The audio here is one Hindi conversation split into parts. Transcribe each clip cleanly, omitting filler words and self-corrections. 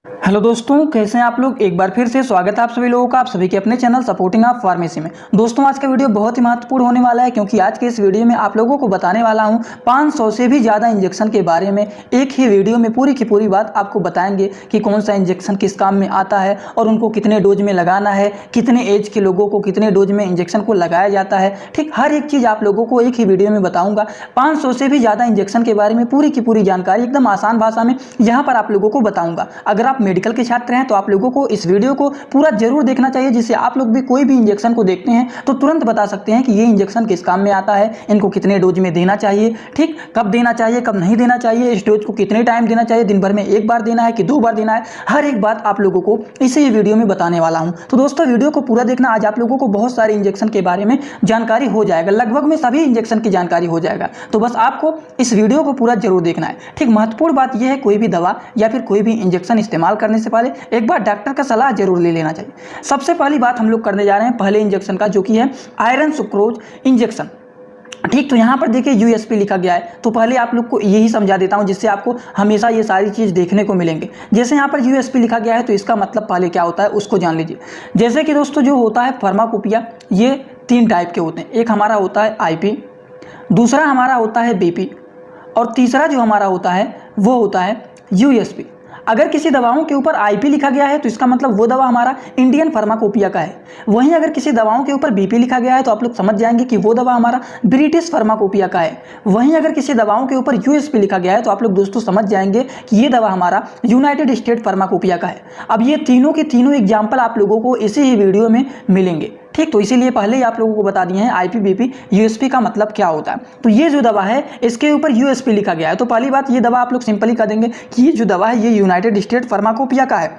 हेलो दोस्तों, कैसे हैं आप लोग। एक बार फिर से स्वागत है आप सभी लोगों का, आप सभी के अपने चैनल सपोर्टिंग ऑफ फार्मेसी में। दोस्तों, आज का वीडियो बहुत ही महत्वपूर्ण होने वाला है, क्योंकि आज के इस वीडियो में आप लोगों को बताने वाला हूं 500 से भी ज़्यादा इंजेक्शन के बारे में। एक ही वीडियो में पूरी की पूरी बात आपको बताएंगे कि कौन सा इंजेक्शन किस काम में आता है और उनको कितने डोज में लगाना है, कितने एज के लोगों को कितने डोज में इंजेक्शन को लगाया जाता है। ठीक, हर एक चीज़ आप लोगों को एक ही वीडियो में बताऊँगा। 500 से भी ज़्यादा इंजेक्शन के बारे में पूरी की पूरी जानकारी एकदम आसान भाषा में यहाँ पर आप लोगों को बताऊँगा। अगर आप मेडिकल के छात्र हैं तो आप लोगों को इस वीडियो को पूरा जरूर देखना चाहिए, जिससे आप लोग भी कोई भी इंजेक्शन को देखते हैं तो तुरंत बता सकते हैं कि ये इंजेक्शन किस काम में आता है, इनको कितने डोज में देना चाहिए, ठीक, कब देना चाहिए कब नहीं देना चाहिए, इस डोज को कितने टाइम देना चाहिए, दिन भर में एक बार देना है कि 2 बार देना है। हर एक बात आप लोगों को इसी वीडियो में बताने वाला हूं। तो दोस्तों, वीडियो को पूरा देखना। आज आप लोगों को बहुत सारे इंजेक्शन के बारे में जानकारी हो जाएगा, लगभग में सभी इंजेक्शन की जानकारी हो जाएगा। तो बस आपको इस वीडियो को पूरा जरूर देखना है। ठीक, महत्वपूर्ण बात यह है, कोई भी दवा या फिर कोई भी इंजेक्शन इस्तेमाल करने से पहले एक बार डॉक्टर का सलाह जरूर ले लेना चाहिए। सबसे पहली बात हम लोग करने जा रहे हैं पहले इंजेक्शन का, जो कि है आयरन सुक्रोज इंजेक्शन। ठीक, तो यहाँ पर देखिए यूएसपी लिखा गया है, तो पहले आप लोग को यही समझा देता हूँ, जिससे आपको हमेशा ये सारी चीज़ देखने को मिलेंगे। जैसे यहाँ पर यूएसपी लिखा गया है तो इसका मतलब पहले क्या होता है उसको जान लीजिए। जैसे कि दोस्तों, जो होता है फार्माकोपिया, ये 3 टाइप के होते हैं। एक हमारा होता है आईपी, दूसरा हमारा होता है बीपी, और तीसरा जो हमारा होता है वो होता है यूएसपी। अगर किसी दवाओं के ऊपर आईपी लिखा गया है तो इसका मतलब वो दवा हमारा इंडियन फार्माकोपिया का है। वहीं अगर किसी दवाओं के ऊपर बीपी लिखा गया है तो आप लोग समझ जाएंगे कि वो दवा हमारा ब्रिटिश फार्माकोपिया का है। वहीं अगर किसी दवाओं के ऊपर यूएसपी लिखा गया है तो आप लोग दोस्तों समझ जाएंगे कि ये दवा हमारा यूनाइटेड स्टेट फार्माकोपिया का है। अब ये तीनों के तीनों एग्जाम्पल आप लोगों को इसी ही वीडियो में मिलेंगे। ठीक, तो इसीलिए पहले ही आप लोगों को बता दिए हैं आईपी बीपी यूएसपी का मतलब क्या होता है। तो ये जो दवा है इसके ऊपर यूएसपी लिखा गया है, तो पहली बात, ये दवा आप लोग सिंपली कर देंगे कि ये जो दवा है ये यूनाइटेड स्टेट फार्माकोपिया का है।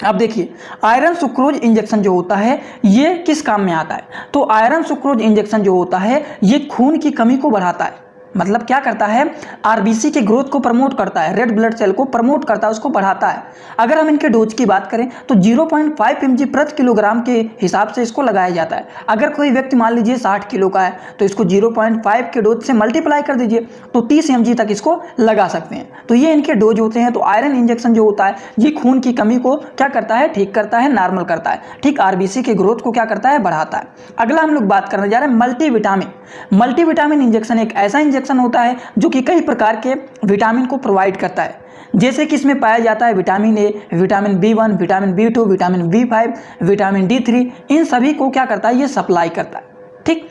अब देखिए, आयरन सुक्रोज इंजेक्शन जो होता है ये किस काम में आता है। तो आयरन सुक्रोज इंजेक्शन जो होता है ये खून की कमी को बढ़ाता है। मतलब क्या करता है, आरबीसी के ग्रोथ को प्रमोट करता है, रेड ब्लड सेल को प्रमोट करता है, उसको बढ़ाता है। अगर हम इनके डोज की बात करें तो 0.5 mg प्रति किलोग्राम के हिसाब से इसको लगाया जाता है। अगर कोई व्यक्ति मान लीजिए 60 किलो का है तो इसको 0.5 के डोज से मल्टीप्लाई कर दीजिए तो 30 mg तक इसको लगा सकते हैं। तो ये इनके डोज होते हैं। तो आयरन इंजेक्शन जो होता है ये खून की कमी को क्या करता है, ठीक करता है, नॉर्मल करता है। ठीक, आरबीसी के ग्रोथ को क्या करता है, बढ़ाता है। अगला हम लोग बात करने जा रहे हैं मल्टीविटामिन। मल्टीविटामिन इंजेक्शन एक ऐसा इंजेक्शन होता है जो कि कई प्रकार के विटामिन को प्रोवाइड करता है। जैसे कि इसमें पाया जाता है vitamin A, vitamin B1, vitamin B2, vitamin B5, vitamin D3, इन सभी को क्या करता है, ये सप्लाई करता है। ठीक,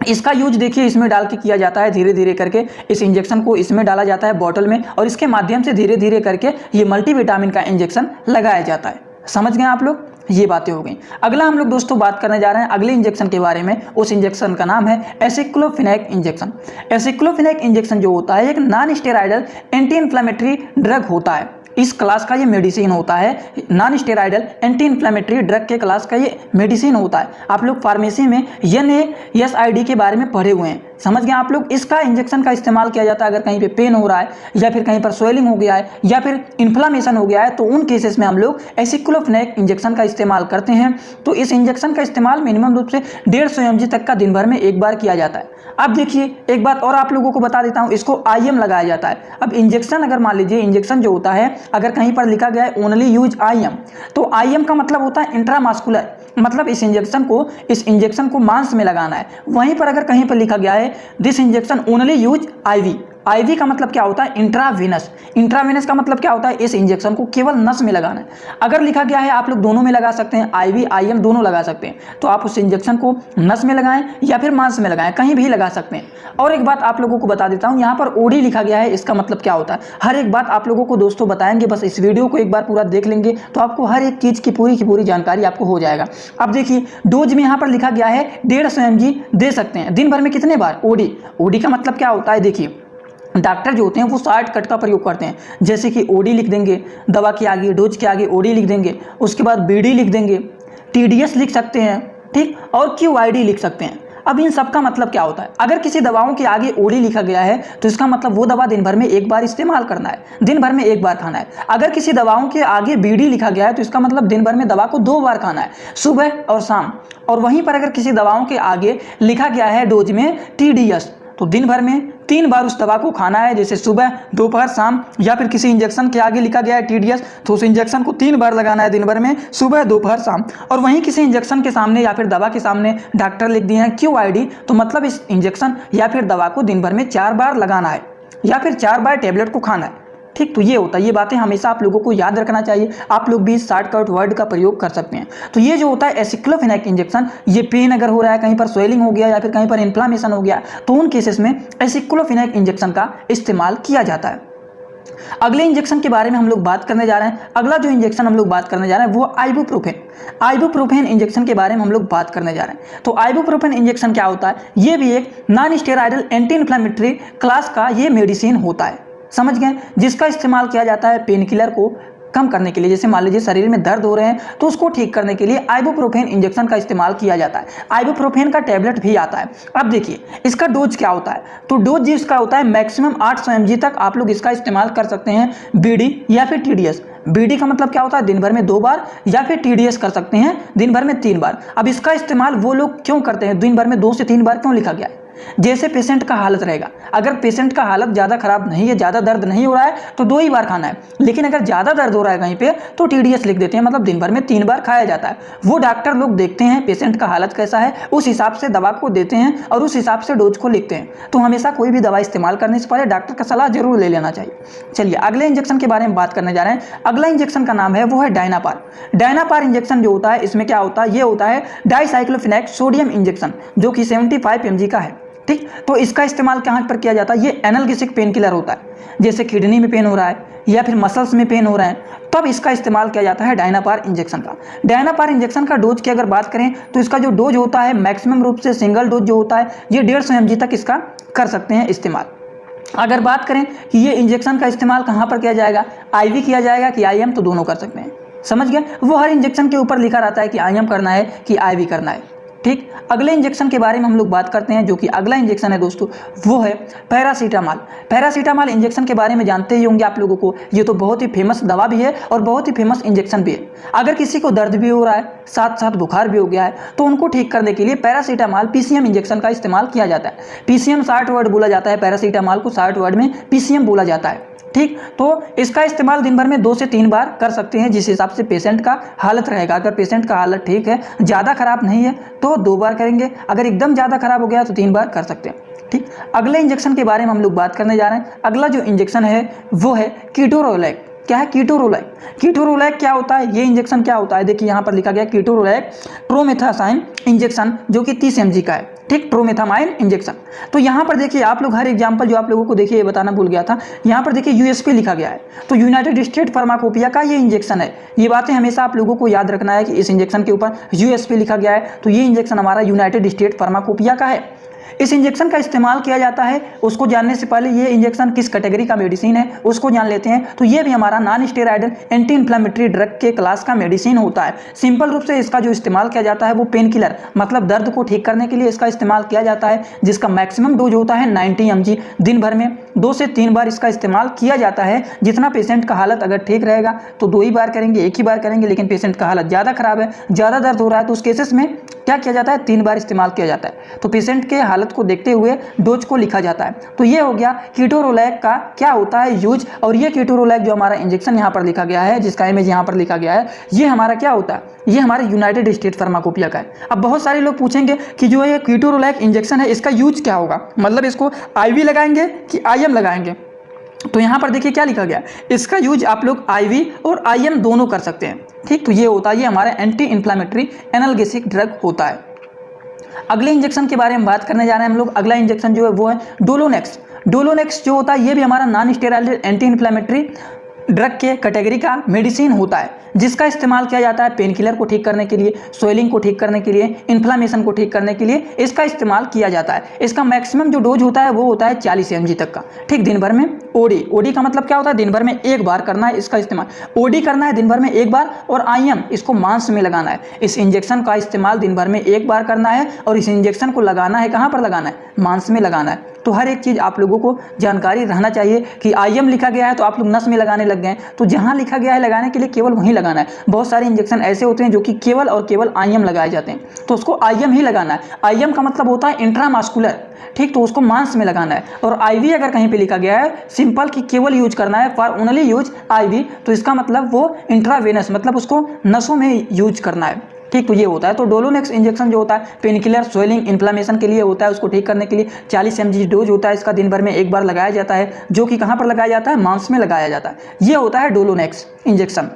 इसका यूज देखिए इसमें डाल के किया जाता है, धीरे धीरे करके इस इंजेक्शन को इसमें डाला जाता है बॉटल में, और इसके माध्यम से धीरे धीरे करके ये मल्टीविटामिन का इंजेक्शन लगाया जाता है। समझ गए आप लोग, ये बातें हो गई। अगला हम लोग दोस्तों बात करने जा रहे हैं अगले इंजेक्शन के बारे में। उस इंजेक्शन का नाम है एसिक्लोफिनेक इंजेक्शन। एसिक्लोफिनेक इंजेक्शन जो होता है एक non steroidal anti inflammatory drug होता है। इस क्लास का ये मेडिसिन होता है, non steroidal anti inflammatory drug के क्लास का ये मेडिसिन होता है। आप लोग फार्मेसी में NASID के बारे में पढ़े हुए हैं, समझ गए आप लोग। इसका इंजेक्शन का इस्तेमाल किया जाता है अगर कहीं पे पेन हो रहा है या फिर कहीं पर स्वेलिंग हो गया है या फिर इन्फ्लामेशन हो गया है, तो उन केसेस में हम लोग एसिक्लोफिनेक इंजेक्शन का इस्तेमाल करते हैं। तो इस इंजेक्शन का इस्तेमाल मिनिमम रूप से 150 mg तक का दिन भर में एक बार किया जाता है। अब देखिए एक बात और आप लोगों को बता देता हूं, इसको IM लगाया जाता है। अब इंजेक्शन अगर मान लीजिए इंजेक्शन जो होता है अगर कहीं पर लिखा गया है ओनली यूज IM, तो IM का मतलब होता है इंट्रामास्कुलर, मतलब इस इंजेक्शन को मांस में लगाना है। वहीं पर अगर कहीं पर लिखा गया है this injection only use IV, IV का मतलब क्या होता है, इंट्रावेनस। इंट्रावेनस का मतलब क्या होता है, इस इंजेक्शन को केवल नस में लगाना है। अगर लिखा गया है आप लोग दोनों में लगा सकते हैं, IV IM दोनों लगा सकते हैं, तो आप उस इंजेक्शन को नस में लगाएं या फिर मांस में लगाएं, कहीं भी लगा सकते हैं। और एक बात आप लोगों को बता देता हूं, यहाँ पर OD लिखा गया है, इसका मतलब क्या होता है, हर एक बात आप लोगों को दोस्तों बताएंगे। बस इस वीडियो को एक बार पूरा देख लेंगे तो आपको हर एक चीज़ की पूरी जानकारी आपको हो जाएगा। अब देखिए डोज में यहाँ पर लिखा गया है 150 mg दे सकते हैं दिन भर में कितने बार। OD का मतलब क्या होता है, देखिए डॉक्टर जो होते हैं वो शॉर्टकट का प्रयोग करते हैं। जैसे कि OD लिख देंगे, दवा के आगे डोज के आगे OD लिख देंगे, उसके बाद BD लिख देंगे, TDS लिख सकते हैं, ठीक, और QID लिख सकते हैं। अब इन सब का मतलब क्या होता है, अगर किसी दवाओं के आगे OD लिखा गया है तो इसका मतलब वो दवा दिन भर में एक बार इस्तेमाल करना है, दिन भर में एक बार खाना है। अगर किसी दवाओं के आगे BD लिखा गया है तो इसका मतलब दिन भर में दवा को 2 बार खाना है, सुबह और शाम। और वहीं पर अगर किसी दवाओं के आगे लिखा गया है डोज में TDS, तो दिन भर में 3 बार उस दवा को खाना है, जैसे सुबह, दोपहर, शाम, या फिर किसी इंजेक्शन के आगे लिखा गया है TDS, तो उस इंजेक्शन को 3 बार लगाना है दिन भर में, सुबह, दोपहर, शाम। और वहीं किसी इंजेक्शन के सामने या फिर दवा के सामने डॉक्टर लिख दिए हैं QID, तो मतलब इस इंजेक्शन या फिर दवा को दिन भर में 4 बार लगाना है या फिर 4 बार टेबलेट को खाना है। ठीक, तो ये होता है, ये बातें हमेशा आप लोगों को याद रखना चाहिए। आप लोग भी शॉर्टकट वर्ड का प्रयोग कर सकते हैं। तो ये जो होता है एसिक्लोफेनेक इंजेक्शन, ये पेन अगर हो रहा है, कहीं पर स्वेलिंग हो गया या फिर कहीं पर इन्फ्लामेशन हो गया, तो उन केसेस में एसिक्लोफेनेक इंजेक्शन का इस्तेमाल किया जाता है। अगले इंजेक्शन के बारे में हम लोग बात करने जा रहे हैं। अगला जो इंजेक्शन हम लोग बात करने जा रहे हैं वो आइबुप्रोफेन। आइबुप्रोफेन इंजेक्शन के बारे में हम लोग बात करने जा रहे हैं। तो आइबुप्रोफेन इंजेक्शन क्या होता है? ये भी एक non steroidal anti inflammatory class का ये मेडिसिन होता है, समझ गए, जिसका इस्तेमाल किया जाता है पेन किलर को कम करने के लिए। जैसे मान लीजिए शरीर में दर्द हो रहे हैं तो उसको ठीक करने के लिए आइबुप्रोफेन इंजेक्शन का इस्तेमाल किया जाता है। आइबुप्रोफेन का टैबलेट भी आता है। अब देखिए इसका डोज क्या होता है, तो डोज जिसका होता है मैक्सिमम 800 mg तक आप लोग इसका इस्तेमाल कर सकते हैं, BD या फिर TDS। BD का मतलब क्या होता है? दिन भर में 2 बार, या फिर TDS कर सकते हैं दिन भर में 3 बार। अब इसका इस्तेमाल वो लोग क्यों करते हैं, दिन भर में 2 से 3 बार क्यों लिखा गया है? जैसे पेशेंट का हालत रहेगा, अगर पेशेंट का हालत ज़्यादा खराब नहीं है, ज़्यादा दर्द नहीं हो रहा है, तो 2 ही बार खाना है। लेकिन अगर ज़्यादा दर्द हो रहा है कहीं पे, तो TDS लिख देते हैं, मतलब दिन भर में 3 बार खाया जाता है। वो डॉक्टर लोग देखते हैं पेशेंट का हालत कैसा है, उस हिसाब से दवा को देते हैं और उस हिसाब से डोज को लिखते हैं। तो हमेशा कोई भी दवा इस्तेमाल करने से पहले डॉक्टर का सलाह जरूर ले लेना चाहिए। चलिए अगले इंजेक्शन के बारे में बात करने जा रहे हैं। अगला इंजेक्शन का नाम है वो है डायनापार। डायनापार इंजेक्शन जो होता है, इसमें क्या होता है? ये होता है डाइसाइक्लोफेनेक सोडियम इंजेक्शन, जो कि 75 mg का है। ठीक, तो इसका इस्तेमाल कहाँ पर किया जाता है? ये एनाल्गेसिक पेन किलर होता है। जैसे किडनी में पेन हो रहा है या फिर मसल्स में पेन हो रहा है, तब इसका इस्तेमाल किया जाता है डायनापार इंजेक्शन का। डायनापार इंजेक्शन का डोज की अगर बात करें तो इसका जो डोज होता है मैक्सिमम रूप से सिंगल डोज जो होता है ये 150 mg तक इसका कर सकते हैं इस्तेमाल। अगर बात करें कि ये इंजेक्शन का इस्तेमाल कहाँ पर किया जाएगा, IV किया जाएगा कि IM, तो दोनों कर सकते हैं, समझ गए। वो हर इंजेक्शन के ऊपर लिखा रहता है कि IM करना है कि IV करना है। ठीक, अगले इंजेक्शन के बारे में हम लोग बात करते हैं, जो कि अगला इंजेक्शन है दोस्तों वो है पैरासीटामॉल। पैरासीटामॉल इंजेक्शन के बारे में जानते ही होंगे आप लोगों को, ये तो बहुत ही फेमस दवा भी है और बहुत ही फेमस इंजेक्शन भी है। अगर किसी को दर्द भी हो रहा है, साथ साथ बुखार भी हो गया है, तो उनको ठीक करने के लिए पैरासीटामॉल PCM इंजेक्शन का इस्तेमाल किया जाता है। PCM शॉर्ट वर्ड बोला जाता है, पैरासीटामॉल को शॉर्ट वर्ड में PCM बोला जाता है। ठीक, तो इसका इस्तेमाल दिन भर में 2 से 3 बार कर सकते हैं, जिस हिसाब से पेशेंट का हालत रहेगा। अगर पेशेंट का हालत ठीक है, ज़्यादा खराब नहीं है, तो 2 बार करेंगे। अगर एकदम ज़्यादा खराब हो गया तो 3 बार कर सकते हैं। ठीक, अगले इंजेक्शन के बारे में हम लोग बात करने जा रहे हैं। अगला जो इंजेक्शन है वो है कीटोरोलैक। क्या है? कीटोरोलैक। कीटोरोलैक क्या होता है? ये इंजेक्शन क्या होता है? देखिए यहाँ पर लिखा गया कीटोरोलैक ट्रोमेथासाइन इंजेक्शन, जो कि 30 mg का है। ठीक, ट्रोमेथामाइन इंजेक्शन। तो यहाँ पर देखिए आप लोग हर एग्जाम्पल जो आप लोगों को देखिए ये बताना भूल गया था, यहाँ पर देखिए USP लिखा गया है, तो यूनाइटेड स्टेट फार्माकोपिया का ये इंजेक्शन है। ये बातें हमेशा आप लोगों को याद रखना है कि इस इंजेक्शन के ऊपर USP लिखा गया है, तो ये इंजेक्शन हमारा यूनाइटेड स्टेट फार्माकोपिया का है। इस इंजेक्शन का इस्तेमाल किया जाता है। उसको जानने से पहले ये इंजेक्शन किस कैटेगरी का मेडिसिन है उसको जान लेते हैं। तो ये भी हमारा non steroidal anti inflammatory drug के क्लास का मेडिसिन होता है। सिंपल रूप से इसका जो इस्तेमाल किया जाता है वो पेन किलर, मतलब दर्द को ठीक करने के लिए इसका इस्तेमाल किया जाता है, जिसका मैक्सिमम डोज होता है 90 mg। दिन भर में 2 से 3 बार इसका इस्तेमाल किया जाता है। जितना पेशेंट का हालत अगर ठीक रहेगा तो 2 ही बार करेंगे, 1 ही बार करेंगे। लेकिन पेशेंट का हालत ज़्यादा खराब है, ज़्यादा दर्द हो रहा है, तो उस केसेस में क्या किया जाता है? 3 बार इस्तेमाल किया जाता है। तो पेशेंट के हालत को देखते हुए डोज को लिखा जाता है। तो ये हो गया कीटोरोलैक का क्या होता है यूज। और ये कीटोरोलैक जो हमारा इंजेक्शन यहाँ पर लिखा गया है, जिसका इमेज यहाँ पर लिखा गया है, ये हमारा क्या होता है? ये हमारे यूनाइटेड स्टेट फार्माकोपिया का है। अब बहुत सारे लोग पूछेंगे कि जो ये कीटोरोलैक इंजेक्शन है इसका यूज क्या होगा, मतलब इसको IV लगाएंगे कि IM लगाएंगे। तो यहाँ पर देखिए क्या लिखा गया है, इसका यूज आप लोग IV और IM दोनों कर सकते हैं। ठीक, तो ये होता है, ये हमारा एंटी इन्फ्लेमेटरी एनाल्गेसिक ड्रग होता है। अगले इंजेक्शन के बारे में बात करने जा रहे हैं हम लोग। अगला इंजेक्शन जो है वो है डोलोनेक्स। डोलोनेक्स जो होता है ये भी हमारा non steroidal anti inflammatory drug के कैटेगरी का मेडिसिन होता है, जिसका इस्तेमाल किया जाता है पेन किलर को ठीक करने के लिए, स्वेलिंग को ठीक करने के लिए, इन्फ्लामेशन को ठीक करने के लिए इसका इस्तेमाल किया जाता है। इसका मैक्सिमम जो डोज होता है वो होता है 40 mg तक का। ठीक, दिन भर में OD का मतलब क्या होता है? दिन भर में 1 बार करना है इसका इस्तेमाल। OD करना है दिन भर में 1 बार, और IM इसको मांस में लगाना है। इस इंजेक्शन का इस्तेमाल दिन भर में 1 बार करना है और इस इंजेक्शन को लगाना है कहाँ पर लगाना है? मांस में लगाना है। तो हर एक चीज़ आप लोगों को जानकारी रहना चाहिए कि IM लिखा गया है तो आप लोग नस में लगाने लग गए, तो जहाँ लिखा गया है लगाने के लिए केवल वहीं लगाना है। बहुत सारे इंजेक्शन ऐसे होते हैं जो कि केवल और केवल IM लगाए जाते हैं, तो उसको IM ही लगाना है। IM का मतलब होता है इंट्रामास्कुलर, ठीक, तो उसको मांस में लगाना है। और IV अगर कहीं पे लिखा गया है सिंपल कि केवल यूज करना है, फॉर ओनली यूज IV, तो इसका मतलब वो इंट्रावेनस मतलब उसको नसों में यूज करना है, ठीक, तो ये होता है। तो डोलोनेक्स इंजेक्शन जो होता है पेन किलर, स्वेलिंग, इन्फ्लामेशन के लिए होता है, उसको ठीक करने के लिए 40 mg डोज होता है, इसका दिन भर में एक बार लगाया जाता है, जो कि कहाँ पर लगाया जाता है, मांस में लगाया जाता है। ये होता है डोलोनेक्स इंजेक्शन।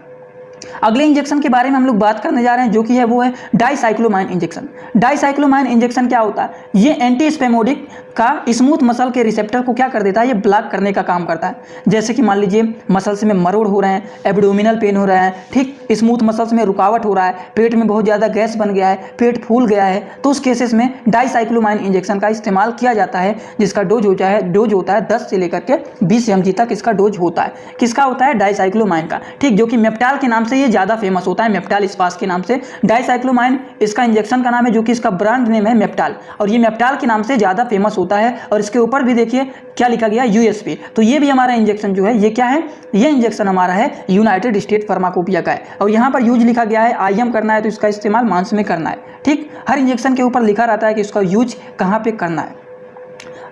अगले इंजेक्शन के बारे में हम लोग बात करने जा रहे हैं, जो कि है वो है डाइसाइक्लोमाइन इंजेक्शन। डाइसाइक्लोमाइन इंजेक्शन क्या होता है, ये एंटी स्पेमोडिक का स्मूथ मसल के रिसेप्टर को क्या कर देता है, ये ब्लॉक करने का काम करता है। जैसे कि मान लीजिए मसल्स में मरोड़ हो रहे हैं, एब्डोमिनल पेन हो रहा है, ठीक, स्मूथ मसल्स में रुकावट हो रहा है, पेट में बहुत ज़्यादा गैस बन गया है, पेट फूल गया है, तो उस केसेस में डाइसाइक्लोमाइन इंजेक्शन का इस्तेमाल किया जाता है, जिसका डोज होता है 10 से लेकर के 20 mg तक इसका डोज होता है। किसका होता है, डाइसाइक्लोमाइन का, ठीक, जो कि मेप्टाल के नाम से ये ज़्यादा फेमस होता है, मेप्टाल स्पास के नाम से डाइसाइक्लोमाइन इसका इंजेक्शन का नाम है, जो कि इसका ब्रांड नेम है मेप्टाल, और ये मेप्टाल के नाम से ज़्यादा फेमस होता है। और इसके ऊपर भी देखिए क्या लिखा गया, USP। तो ये भी हमारा इंजेक्शन जो है ये क्या है, ये इंजेक्शन हमारा है यूनाइटेड स्टेट फार्माकोपिया का है, और यहाँ पर यूज लिखा गया है IM करना है, तो इसका इस्तेमाल मांस में करना है, ठीक। हर इंजेक्शन के ऊपर लिखा रहता है कि इसका यूज कहाँ पे करना है।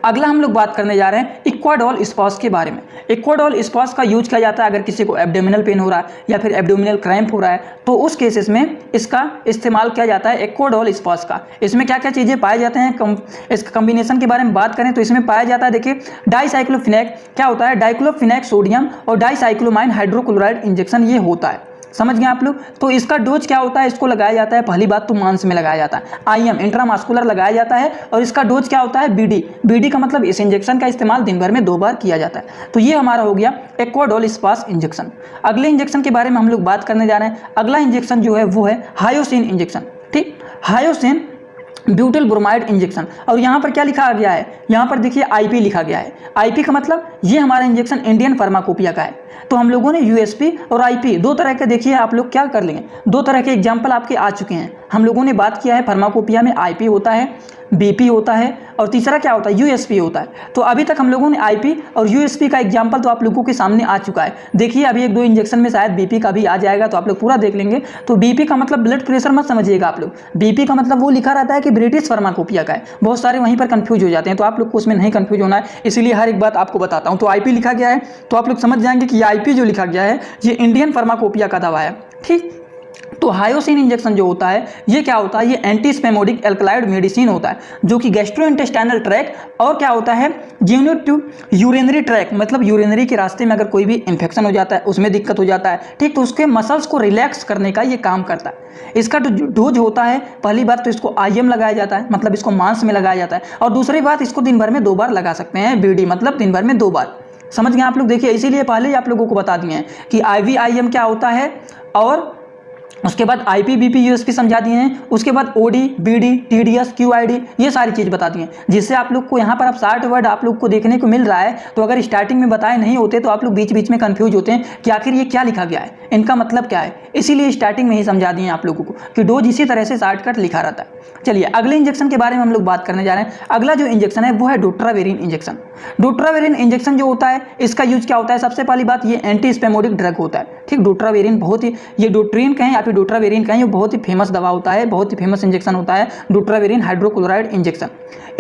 अगला हम लोग बात करने जा रहे हैं इक्वाडोल स्पास के बारे में। इक्वाडोल स्पास का यूज किया जाता है अगर किसी को एब्डोमिनल पेन हो रहा है या फिर एब्डोमिनल क्रैम्प हो रहा है, तो उस केसेस में इसका इस्तेमाल किया जाता है इक्वाडोल स्पास का। इसमें क्या क्या चीज़ें पाए जाते हैं, इसके कॉम्बिनेशन के बारे में बात करें तो इसमें पाया जाता है, देखिए डाइसाइक्लोफिनेक क्या होता है, डाइक्लोफिनेक सोडियम और डाइसाइक्लोमाइन हाइड्रोक्लोराइड इंजेक्शन ये होता है, समझ गए आप लोग। तो इसका डोज क्या होता है, इसको लगाया जाता है, पहली बात तो मांस में लगाया जाता है, IM इंट्रामास्कुलर लगाया जाता है, और इसका डोज क्या होता है, BD का मतलब इस इंजेक्शन का इस्तेमाल दिन भर में 2 बार किया जाता है। तो ये हमारा हो गया इक्वाडोल स्पास इंजेक्शन। अगले इंजेक्शन के बारे में हम लोग बात करने जा रहे हैं। अगला इंजेक्शन जो है वो है हायोसिन इंजेक्शन, ठीक, हायोसिन ब्यूटिल ब्रोमाइड इंजेक्शन। और यहाँ पर क्या लिखा गया है, यहाँ पर देखिए IP लिखा गया है। IP का मतलब ये हमारा इंजेक्शन इंडियन फार्माकोपिया का है। तो हम लोगों ने USP और IP दो तरह के, देखिए आप लोग क्या कर लेंगे, 2 तरह के एग्जाम्पल आपके आ चुके हैं। हम लोगों ने बात किया है फार्माकोपिया में IP होता है, BP होता है, और तीसरा क्या होता है, USP होता है। तो अभी तक हम लोगों ने IP और USP का एग्जाम्पल तो आप लोगों के सामने आ चुका है। देखिए अभी 1-2 इंजेक्शन में शायद BP का भी आ जाएगा, तो आप लोग पूरा देख लेंगे। तो BP का मतलब ब्लड प्रेशर मत समझिएगा आप लोग, BP का मतलब वो लिखा रहता है कि ब्रिटिश फार्माकोपिया का है, बहुत सारे वहीं पर कंफ्यूज हो जाते हैं, तो आप लोग को उसमें नहीं कंफ्यूज होना है, इसीलिए हर एक बात आपको बताता हूँ। तो IP लिखा गया है तो आप लोग समझ जाएंगे कि IP जो लिखा गया है ये इंडियन फार्माकोपिया का दवा है, ठीक। तो हायोसिन इंजेक्शन जो होता है ये क्या होता है, ये एंटी स्पेमोडिक एल्कलाइड मेडिसिन होता है, जो कि गैस्ट्रोइंटेस्टाइनल ट्रैक और क्या होता है, यूरिनरी ट्रैक मतलब यूरिनरी के रास्ते में अगर कोई भी इन्फेक्शन हो जाता है, उसमें दिक्कत हो जाता है, ठीक, तो उसके मसल्स को रिलैक्स करने का ये काम करता है। इसका जो डोज होता है, पहली बात तो इसको IM लगाया जाता है, मतलब इसको मांस में लगाया जाता है, और दूसरी बात इसको दिन भर में 2 बार लगा सकते हैं, BD मतलब दिन भर में 2 बार, समझ गए आप लोग। देखिए इसीलिए पहले ही आप लोगों को बता दिए हैं कि IV IM क्या होता है, और उसके बाद IP BP USP समझा दिए हैं, उसके बाद OD BD TDS QID ये सारी चीज़ बता दी हैं, जिससे आप लोग को यहाँ पर अब 60 वर्ड आप लोग को देखने को मिल रहा है। तो अगर स्टार्टिंग में बताए नहीं होते तो आप लोग बीच बीच में कंफ्यूज होते हैं कि आखिर ये क्या लिखा गया है, इनका मतलब क्या है, इसीलिए स्टार्टिंग में ही समझा दिए आप लोगों को कि डोज इसी तरह से शॉर्टकट लिखा रहता है। चलिए अगले इंजेक्शन के बारे में हम लोग बात करने जा रहे हैं। अगला जो इंजेक्शन है वो है डोट्रावेरिन इंजेक्शन। डोट्रावेरिन इंजेक्शन जो होता है इसका यूज क्या होता है, सबसे पहली बात ये एंटी स्पेमोडिक ड्रग होता है, ठीक। डोट्रावेरिन बहुत ही, ये डोट्रीन कहें या फिर डोट्रावेरिन कहें, ये बहुत ही फेमस दवा होता है, बहुत ही फेमस इंजेक्शन होता है डोट्रावेरिन हाइड्रोक्लोराइड इंजेक्शन।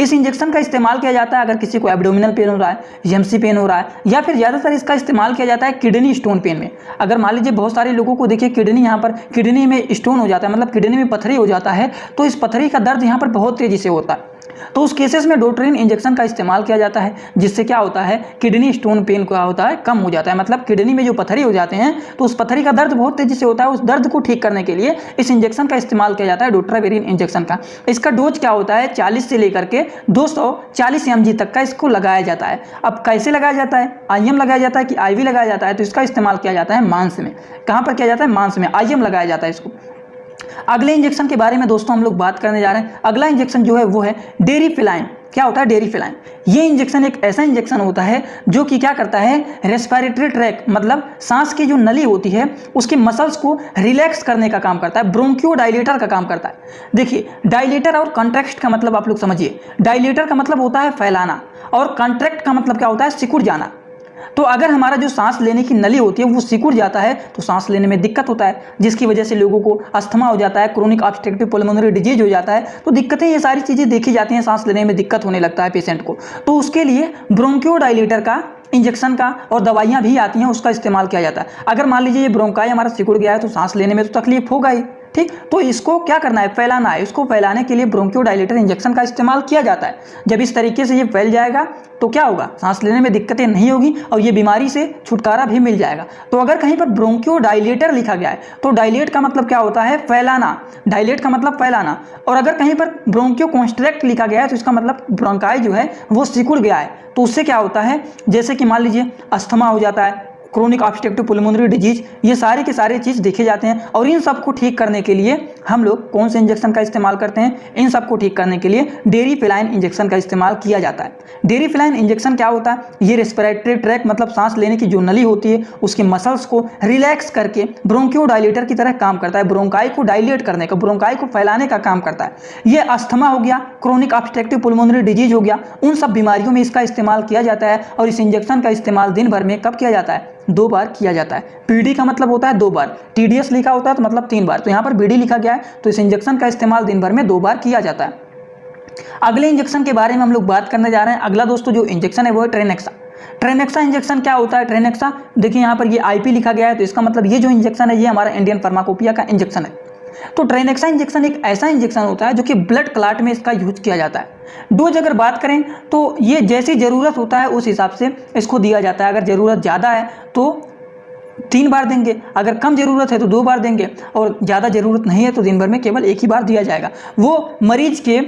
इस इंजेक्शन का इस्तेमाल किया जाता है अगर किसी को एब्डोमिनल पेन हो रहा है, MC पेन हो रहा है, या फिर ज़्यादातर इसका इस्तेमाल किया जाता है किडनी स्टोन पेन में। अगर मान लीजिए बहुत सारे लोगों को देखिए किडनी, यहाँ पर किडनी में स्टोन हो जाता है, मतलब किडनी में पथरी हो जाता है, तो इस पथरी का दर्द यहाँ पर बहुत तेजी से होता है, तो उस केसेस में डोट्रीन इंजेक्शन का इस्तेमाल किया जाता है, जिससे क्या होता है, किडनी स्टोन पेन क्या होता है, कम हो जाता है। मतलब किडनी में जो पथरी हो जाते हैं तो उस पथरी का दर्द बहुत तेजी से होता है, उस दर्द को ठीक करने के लिए इस इंजेक्शन का इस्तेमाल किया जाता है, डोट्रावेरिन इंजेक्शन का। इसका डोज क्या होता है, 40 से लेकर के 240 mg तक का इसको लगाया जाता है। अब कैसे लगाया जाता है, IM लगाया जाता है कि IV लगाया जाता है, तो इसका इस्तेमाल किया जाता है मांस में। कहाँ पर किया जाता है, मांस में, IM लगाया जाता है इसको। अगले इंजेक्शन के बारे में दोस्तों हम लोग बात करने जा रहे हैं। अगला इंजेक्शन जो है वो है डेरिफिलाइन। क्या होता है, डेरी फिलाइन। ये इंजेक्शन एक ऐसा इंजेक्शन होता है जो कि क्या करता है, रेस्पिरेटरी ट्रैक मतलब सांस की जो नली होती है उसके मसल्स को रिलैक्स करने का काम करता है, ब्रोंकियो डायलेटर का काम करता है। देखिए, डायलेटर और कॉन्ट्रैक्ट का मतलब आप लोग समझिए। डायलेटर का मतलब होता है फैलाना और कॉन्ट्रैक्ट का मतलब क्या होता है, सिकुड़ जाना। तो अगर हमारा जो सांस लेने की नली होती है वो सिकुड़ जाता है तो सांस लेने में दिक्कत होता है, जिसकी वजह से लोगों को अस्थमा हो जाता है, क्रोनिक ऑब्स्ट्रक्टिव पल्मोनरी डिजीज हो जाता है। तो दिक्कतें, ये सारी चीज़ें देखी जाती हैं, सांस लेने में दिक्कत होने लगता है पेशेंट को। तो उसके लिए ब्रोंकियोडायलेटर का इंजेक्शन का और दवाइयाँ भी आती हैं, उसका इस्तेमाल किया जाता है। अगर मान लीजिए ये ब्रोंकाई हमारा सिकुड़ गया है तो सांस लेने में तो तकलीफ होगा ही, ठीक। तो इसको क्या करना है, फैलाना है। इसको फैलाने के लिए ब्रोंकियोडायलेटर इंजेक्शन का इस्तेमाल किया जाता है। जब इस तरीके से ये फैल जाएगा तो क्या होगा, सांस लेने में दिक्कतें नहीं होगी और ये बीमारी से छुटकारा भी मिल जाएगा। तो अगर कहीं पर ब्रोंकियोडायलेटर लिखा गया है तो डायलेट का मतलब क्या होता है, फैलाना। डायलेट का मतलब फैलाना। और अगर कहीं पर ब्रोंकियोकॉन्स्ट्रिक्ट लिखा गया है तो इसका मतलब ब्रोंकाई जो है वो सिकुड़ गया है। तो उससे क्या होता है, जैसे कि मान लीजिए अस्थमा हो जाता है, क्रोनिक ऑब्स्ट्रक्टिव पल्मोनरी डिजीज, ये सारे के सारे चीज़ देखे जाते हैं। और इन सबको ठीक करने के लिए हम लोग कौन से इंजेक्शन का इस्तेमाल करते हैं, इन सबको ठीक करने के लिए डेरी फिलाइन इंजेक्शन का इस्तेमाल किया जाता है। डेरी फिलाइन इंजेक्शन क्या होता है, ये रेस्पिरेटरी ट्रैक मतलब सांस लेने की जो नली होती है उसके मसल्स को रिलैक्स करके ब्रोंकियोडायलेटर की तरह काम करता है, ब्रोंकाई को डायलेट करने का, ब्रोंकाई को फैलाने का काम करता है। ये अस्थमा हो गया, क्रोनिक ऑब्स्ट्रक्टिव पल्मोनरी डिजीज हो गया, उन सब बीमारियों में इसका इस्तेमाल किया जाता है। और इस इंजेक्शन का इस्तेमाल दिन भर में कब किया जाता है, 2 बार किया जाता है। पीडी का मतलब होता है 2 बार, टीडीएस लिखा होता है तो मतलब 3 बार। तो यहाँ पर बीडी लिखा गया है तो इस इंजेक्शन का इस्तेमाल दिन भर में 2 बार किया जाता है। अगले इंजेक्शन के बारे में हम लोग बात करने जा रहे हैं। अगला दोस्तों जो इंजेक्शन है वो है ट्रेनेक्सा। ट्रेनेक्सा इंजेक्शन क्या होता है, ट्रेनेक्सा देखिए यहाँ पर ये आईपी लिखा गया है तो इसका मतलब ये जो इंजेक्शन है ये हमारा इंडियन फार्माकोपिया का इंजेक्शन है। तो ट्रेनेक्सा इंजेक्शन एक ऐसा इंजेक्शन होता है जो कि ब्लड क्लॉट में इसका यूज किया जाता है। डोज अगर बात करें तो ये जैसी ज़रूरत होता है उस हिसाब से इसको दिया जाता है। अगर ज़रूरत ज़्यादा है तो 3 बार देंगे, अगर कम ज़रूरत है तो 2 बार देंगे, और ज़्यादा ज़रूरत नहीं है तो दिन भर में केवल 1 ही बार दिया जाएगा। वो मरीज के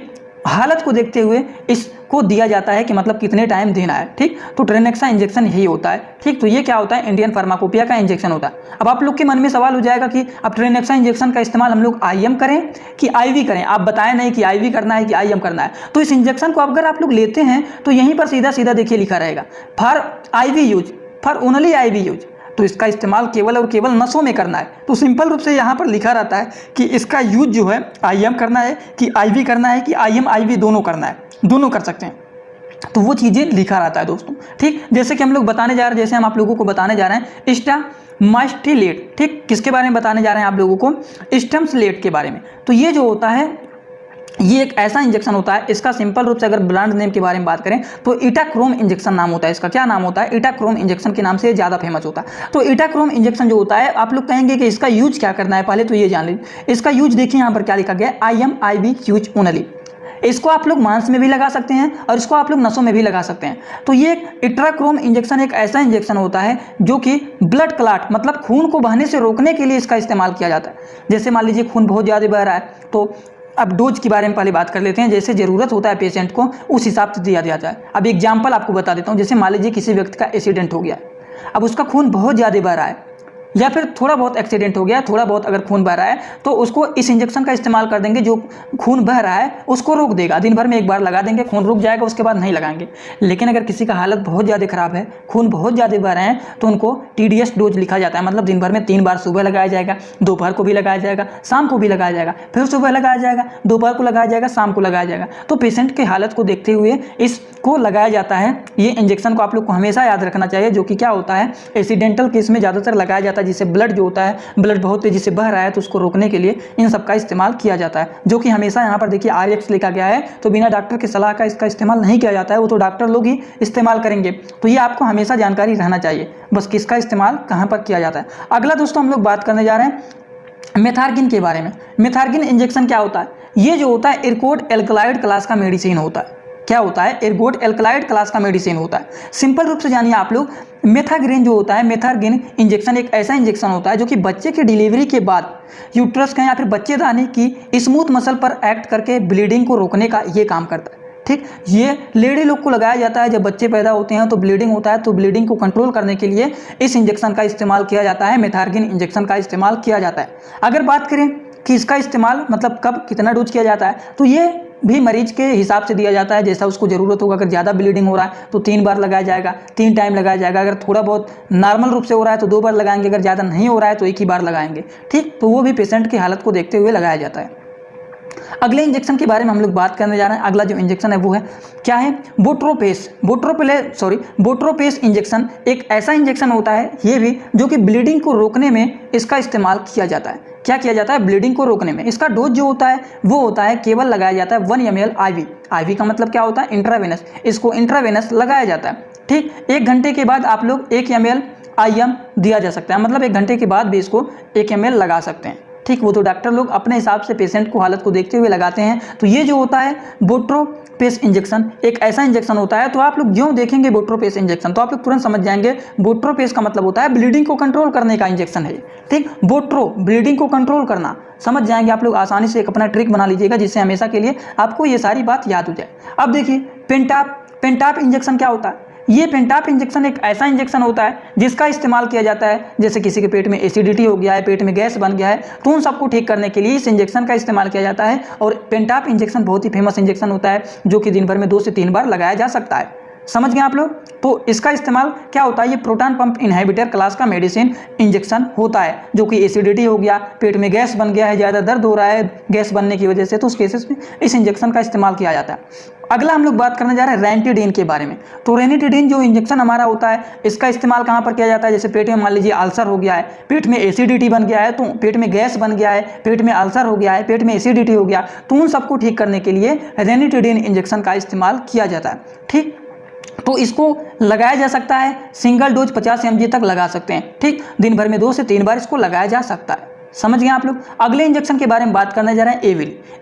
हालत को देखते हुए इसको दिया जाता है कि मतलब कितने टाइम देना है, ठीक। तो ट्रेनेक्सा इंजेक्शन यही होता है, ठीक। तो ये क्या होता है, इंडियन फार्माकोपिया का इंजेक्शन होता है। अब आप लोग के मन में सवाल हो जाएगा कि अब ट्रेनेक्सा इंजेक्शन का इस्तेमाल हम लोग आईएम करें कि आईवी करें। आप बताएं नहीं कि आईवी करना है कि आईएम करना है। तो इस इंजेक्शन को अगर आप लोग लेते हैं तो यहीं पर सीधा सीधा देखिए लिखा रहेगा for IV use, for only IV use. तो इसका इस्तेमाल केवल और केवल नसों में करना है। तो सिंपल रूप से यहाँ पर लिखा रहता है कि इसका यूज जो है आईएम करना है कि आईवी करना है कि आईएम आईवी दोनों करना है, दोनों कर सकते हैं। तो वो चीज़ें लिखा रहता है दोस्तों, ठीक। जैसे कि हम लोग बताने जा रहे हैं, जैसे हम आप लोगों को बताने जा रहे हैं स्टामास्टिलेट, ठीक। किसके बारे में बताने जा रहे हैं आप लोगों को, स्टमस्लेट के बारे में। तो ये जो होता है ये एक ऐसा इंजेक्शन होता है, इसका सिंपल रूप से अगर ब्रांड नेम के बारे में बात करें तो इटाक्रोम इंजेक्शन नाम होता है इसका। क्या नाम होता है, इटाक्रोम इंजेक्शन के नाम से ज़्यादा फेमस होता है। तो इटाक्रोम इंजेक्शन जो होता है, आप लोग कहेंगे कि इसका यूज क्या करना है, पहले तो ये जान लीजिए। इसका यूज देखिए यहाँ पर क्या लिखा गया है, IMIV यूज ओनली। इसको आप लोग मांस में भी लगा सकते हैं और इसको आप लोग नसों में भी लगा सकते हैं। तो ये इटाक्रोम इंजेक्शन एक ऐसा इंजेक्शन होता है जो कि ब्लड क्लॉट मतलब खून को बहने से रोकने के लिए इसका इस्तेमाल किया जाता है। जैसे मान लीजिए खून बहुत ज़्यादा बह रहा है तो अब डोज के बारे में पहले बात कर लेते हैं। जैसे ज़रूरत होता है पेशेंट को उस हिसाब से दिया जाता है। अब एग्जाम्पल आपको बता देता हूँ। जैसे मान लीजिए किसी व्यक्ति का एक्सीडेंट हो गया, अब उसका खून बहुत ज़्यादा बह रहा है या फिर थोड़ा बहुत एक्सीडेंट हो गया, थोड़ा बहुत अगर खून बह रहा है तो उसको इस इंजेक्शन का इस्तेमाल कर देंगे जो खून बह रहा है उसको रोक देगा। दिन भर में 1 बार लगा देंगे, खून रुक जाएगा, उसके बाद नहीं लगाएंगे। लेकिन अगर किसी का हालत बहुत ज़्यादा खराब है, खून बहुत ज़्यादा बह रहे हैं तो उनको TDS डोज लिखा जाता है। मतलब दिन भर में 3 बार सुबह लगाया जाएगा, दोपहर को भी लगाया जाएगा, शाम को भी लगाया जाएगा, फिर सुबह लगाया जाएगा, दोपहर को लगाया जाएगा, शाम को लगाया जाएगा। तो पेशेंट के हालत को देखते हुए इसको लगाया जाता है। ये इंजेक्शन को आप लोग को हमेशा याद रखना चाहिए, जो कि क्या होता है एक्सीडेंटल केस में ज़्यादातर लगाया जाता है, जिससे ब्लड जो होता है, ब्लड बहुत तेजी से बह रहा है तो उसको रोकने के लिए इन सब का इस्तेमाल किया जाता है। जो कि हमेशा यहाँ पर देखिए RX लिखा गया है, तो बिना डॉक्टर की सलाह का इसका इस्तेमाल नहीं किया जाता है, वो तो डॉक्टर लोग ही इस्तेमाल करेंगे। तो ये आपको हमेशा जानकारी रहना चाहिए बस किसका इस्तेमाल कहाँ पर किया जाता है। अगला दोस्तों हम लोग बात करने जा रहे हैं मेथार्गिन के बारे में। मेथार्गिन इंजेक्शन क्या होता है, ये जो होता है इरकोड एल्कलाइड क्लास का मेडिसिन होता है। क्या होता है, एर्गोट एल्कलाइड क्लास का मेडिसिन होता है। सिंपल रूप से जानिए आप लोग, मेथाग्रेन जो होता है, मेथाग्रेन इंजेक्शन एक ऐसा इंजेक्शन होता है जो कि बच्चे की डिलीवरी के बाद यूट्रस का या फिर बच्चेदानी की स्मूथ मसल पर एक्ट करके ब्लीडिंग को रोकने का ये काम करता है। ठीक, ये लेडी लोग को लगाया जाता है जब बच्चे पैदा होते हैं तो ब्लीडिंग होता है, तो ब्लीडिंग को कंट्रोल करने के लिए इस इंजेक्शन का इस्तेमाल किया जाता है, मेथार्गिन इंजेक्शन का इस्तेमाल किया जाता है। अगर बात करें कि इसका इस्तेमाल मतलब कब कितना डोज किया जाता है, तो ये भी मरीज के हिसाब से दिया जाता है, जैसा उसको ज़रूरत होगा। अगर ज़्यादा ब्लीडिंग हो रहा है तो 3 बार लगाया जाएगा, 3 टाइम लगाया जाएगा। अगर थोड़ा बहुत नॉर्मल रूप से हो रहा है तो 2 बार लगाएंगे, अगर ज़्यादा नहीं हो रहा है तो 1 ही बार लगाएंगे। ठीक, तो वो भी पेशेंट की हालत को देखते हुए लगाया जाता है। अगले इंजेक्शन के बारे में हम लोग बात करने जा रहे हैं। अगला जो इंजेक्शन है वो है क्या है, बोट्रोपेस इंजेक्शन एक ऐसा इंजेक्शन होता है ये भी जो कि ब्लीडिंग को रोकने में इसका इस्तेमाल किया जाता है। क्या किया जाता है, ब्लीडिंग को रोकने में। इसका डोज जो होता है वो होता है केवल लगाया जाता है 1 ml IV। IV का मतलब क्या होता है, इंट्रावेनस। इसको इंट्रावेनस लगाया जाता है। ठीक, 1 घंटे के बाद आप लोग 1 ml IM दिया जा सकता है, मतलब 1 घंटे के बाद भी इसको 1 ml लगा सकते हैं। ठीक, वो तो डॉक्टर लोग अपने हिसाब से पेशेंट को हालत को देखते हुए लगाते हैं। तो ये जो होता है बोट्रोपेस इंजेक्शन एक ऐसा इंजेक्शन होता है। तो आप लोग जो देखेंगे बोट्रोपेस इंजेक्शन तो आप लोग तुरंत समझ जाएंगे बोट्रोपेस का मतलब होता है ब्लीडिंग को कंट्रोल करने का इंजेक्शन है। ठीक, ब्लीडिंग को कंट्रोल करना, समझ जाएंगे आप लोग आसानी से। एक अपना ट्रिक बना लीजिएगा जिससे हमेशा के लिए आपको ये सारी बात याद हो जाए। अब देखिए पेंटाप इंजेक्शन क्या होता है। ये पेंटाप इंजेक्शन एक ऐसा इंजेक्शन होता है जिसका इस्तेमाल किया जाता है जैसे किसी के पेट में एसिडिटी हो गया है, पेट में गैस बन गया है, तो उन सबको ठीक करने के लिए इस इंजेक्शन का इस्तेमाल किया जाता है। और पेंटाप इंजेक्शन बहुत ही फेमस इंजेक्शन होता है जो कि दिन भर में 2 से 3 बार लगाया जा सकता है। समझ गए आप लोग। तो इसका इस्तेमाल क्या होता है, ये प्रोटॉन पंप इनहिबिटर क्लास का मेडिसिन इंजेक्शन होता है जो कि एसिडिटी हो गया, पेट में गैस बन गया है, ज़्यादा दर्द हो रहा है गैस बनने की वजह से, तो उस केसेस में इस इंजेक्शन का इस्तेमाल किया जाता है। अगला हम लोग बात करने जा रहे हैं रेनिटिडीन के बारे में। तो रेनिटिडीन जो इंजेक्शन हमारा होता है इसका इस्तेमाल कहाँ पर किया जाता है, जैसे पेट में मान लीजिए अल्सर हो गया है, पेट में एसिडिटी बन गया है, तो पेट में गैस बन गया है, पेट में अल्सर हो गया है, पेट में एसिडिटी हो गया, तो उन सबको ठीक करने के लिए रेनिटिडीन इंजेक्शन का इस्तेमाल किया जाता है। ठीक, तो इसको लगाया जा सकता है, सिंगल डोज 50 mg तक लगा सकते हैं। ठीक, दिन भर में 2 से 3 बार इसको लगाया जा सकता है। समझ गए आप लोग। अगले इंजेक्शन के बारे में बात करने जा रहे हैं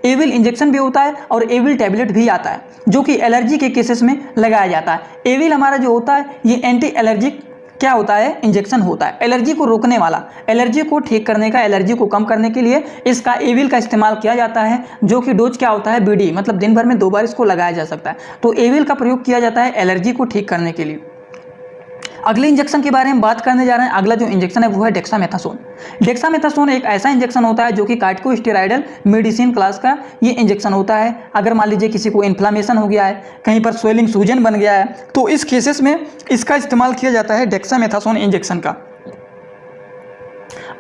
एविल इंजेक्शन भी होता है और एविल टैबलेट भी आता है जो कि एलर्जी के केसेस में लगाया जाता है। एविल हमारा जो होता है ये एंटी एलर्जिक क्या होता है, इंजेक्शन होता है, एलर्जी को रोकने वाला, एलर्जी को ठीक करने का, एलर्जी को कम करने के लिए इसका एविल का इस्तेमाल किया जाता है जो कि डोज क्या होता है BD, मतलब दिन भर में 2 बार इसको लगाया जा सकता है। तो एविल का प्रयोग किया जाता है एलर्जी को ठीक करने के लिए। अगले इंजेक्शन के बारे में बात करने जा रहे हैं। अगला जो इंजेक्शन है वो है डेक्सामेथासोन। डेक्सामेथासोन एक ऐसा इंजेक्शन होता है जो कि कार्टिकोस्टेरॉइडल मेडिसिन क्लास का ये इंजेक्शन होता है। अगर मान लीजिए किसी को इन्फ्लामेशन हो गया है, कहीं पर स्वेलिंग सूजन बन गया है, तो इस केसेस में इसका इस्तेमाल किया जाता है डेक्सामेथासोन इंजेक्शन का।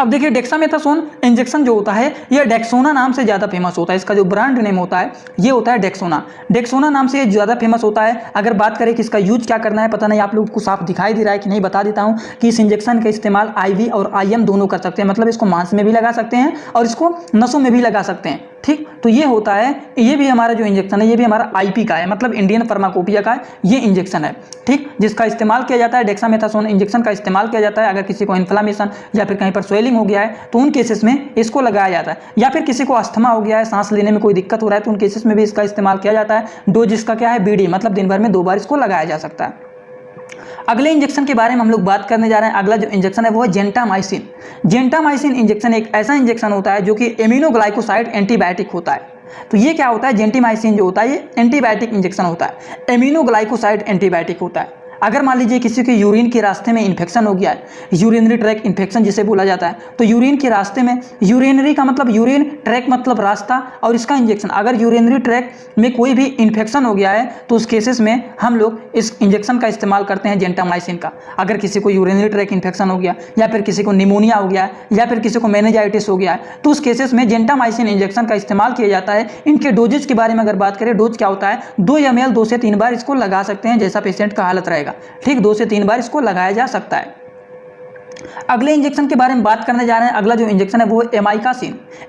अब देखिए डेक्सामेथासोन इंजेक्शन जो होता है ये डेक्सोना नाम से ज़्यादा फेमस होता है। इसका जो ब्रांड नेम होता है ये होता है डेक्सोना नाम से ज़्यादा फेमस होता है। अगर बात करें कि इसका यूज क्या करना है, पता नहीं आप लोगों को साफ दिखाई दे रहा है कि नहीं, बता देता हूँ कि इस इंजेक्शन का इस्तेमाल IV और IM दोनों कर सकते हैं, मतलब इसको मांस में भी लगा सकते हैं और इसको नसों में भी लगा सकते हैं। ठीक, तो ये होता है, ये भी हमारा जो इंजेक्शन है ये भी हमारा IP का है, मतलब इंडियन फार्माकोपिया का ये इंजेक्शन है। ठीक, जिसका इस्तेमाल किया जाता है डेक्सामेथासोन इंजेक्शन का इस्तेमाल किया जाता है अगर किसी को इन्फ्लामेशन या फिर कहीं पर स्वेलिंग हो गया है तो उन केसेस में इसको लगाया जाता है, या फिर किसी को अस्थमा हो गया है, सांस लेने में कोई दिक्कत हो रहा है तो उन केसेस में भी इसका इस्तेमाल किया जाता है। डोज इसका क्या है BD, मतलब दिन भर में 2 बार इसको लगाया जा सकता है। अगले इंजेक्शन के बारे में हम लोग बात करने जा रहे हैं। अगला जो इंजेक्शन है वो है जेंटामाइसिन इंजेक्शन एक ऐसा इंजेक्शन होता है जो कि एमिनोग्लाइकोसाइड एंटीबायोटिक होता है। तो ये क्या होता है, जेंटामाइसिन जो होता है ये एंटीबायोटिक इंजेक्शन होता है, एमिनोग्लाइकोसाइड एंटीबायोटिक होता है। अगर मान लीजिए किसी के यूरिन के रास्ते में इन्फेक्शन हो गया है, यूरिनरी ट्रैक इन्फेक्शन जिसे बोला जाता है, तो यूरिन के रास्ते में, यूरिनरी का मतलब यूरिन, ट्रैक मतलब रास्ता, और इसका इंजेक्शन, अगर यूरिनरी ट्रैक में कोई भी इन्फेक्शन हो गया है तो उस केसेस में हम लोग इस इंजेक्शन का इस्तेमाल करते हैं जेंटामाइसिन का। अगर किसी को यूरिनरी ट्रैक इन्फेक्शन हो गया या फिर किसी को निमोनिया हो गया या फिर किसी को मेनिंजाइटिस हो गया है तो उस केसेस में जेंटामाइसिन इंजेक्शन का इस्तेमाल किया जाता है। इनके डोजेज के बारे में अगर बात करें, डोज क्या होता है 2 ml 2 से 3 बार इसको लगा सकते हैं जैसा पेशेंट का हालत रहेगा। ठीक, 2 से 3 बार इसको लगाया जा सकता है। अगले इंजेक्शन के बारे में बात करने जा रहे हैं। अगला जो इंजेक्शन है वो है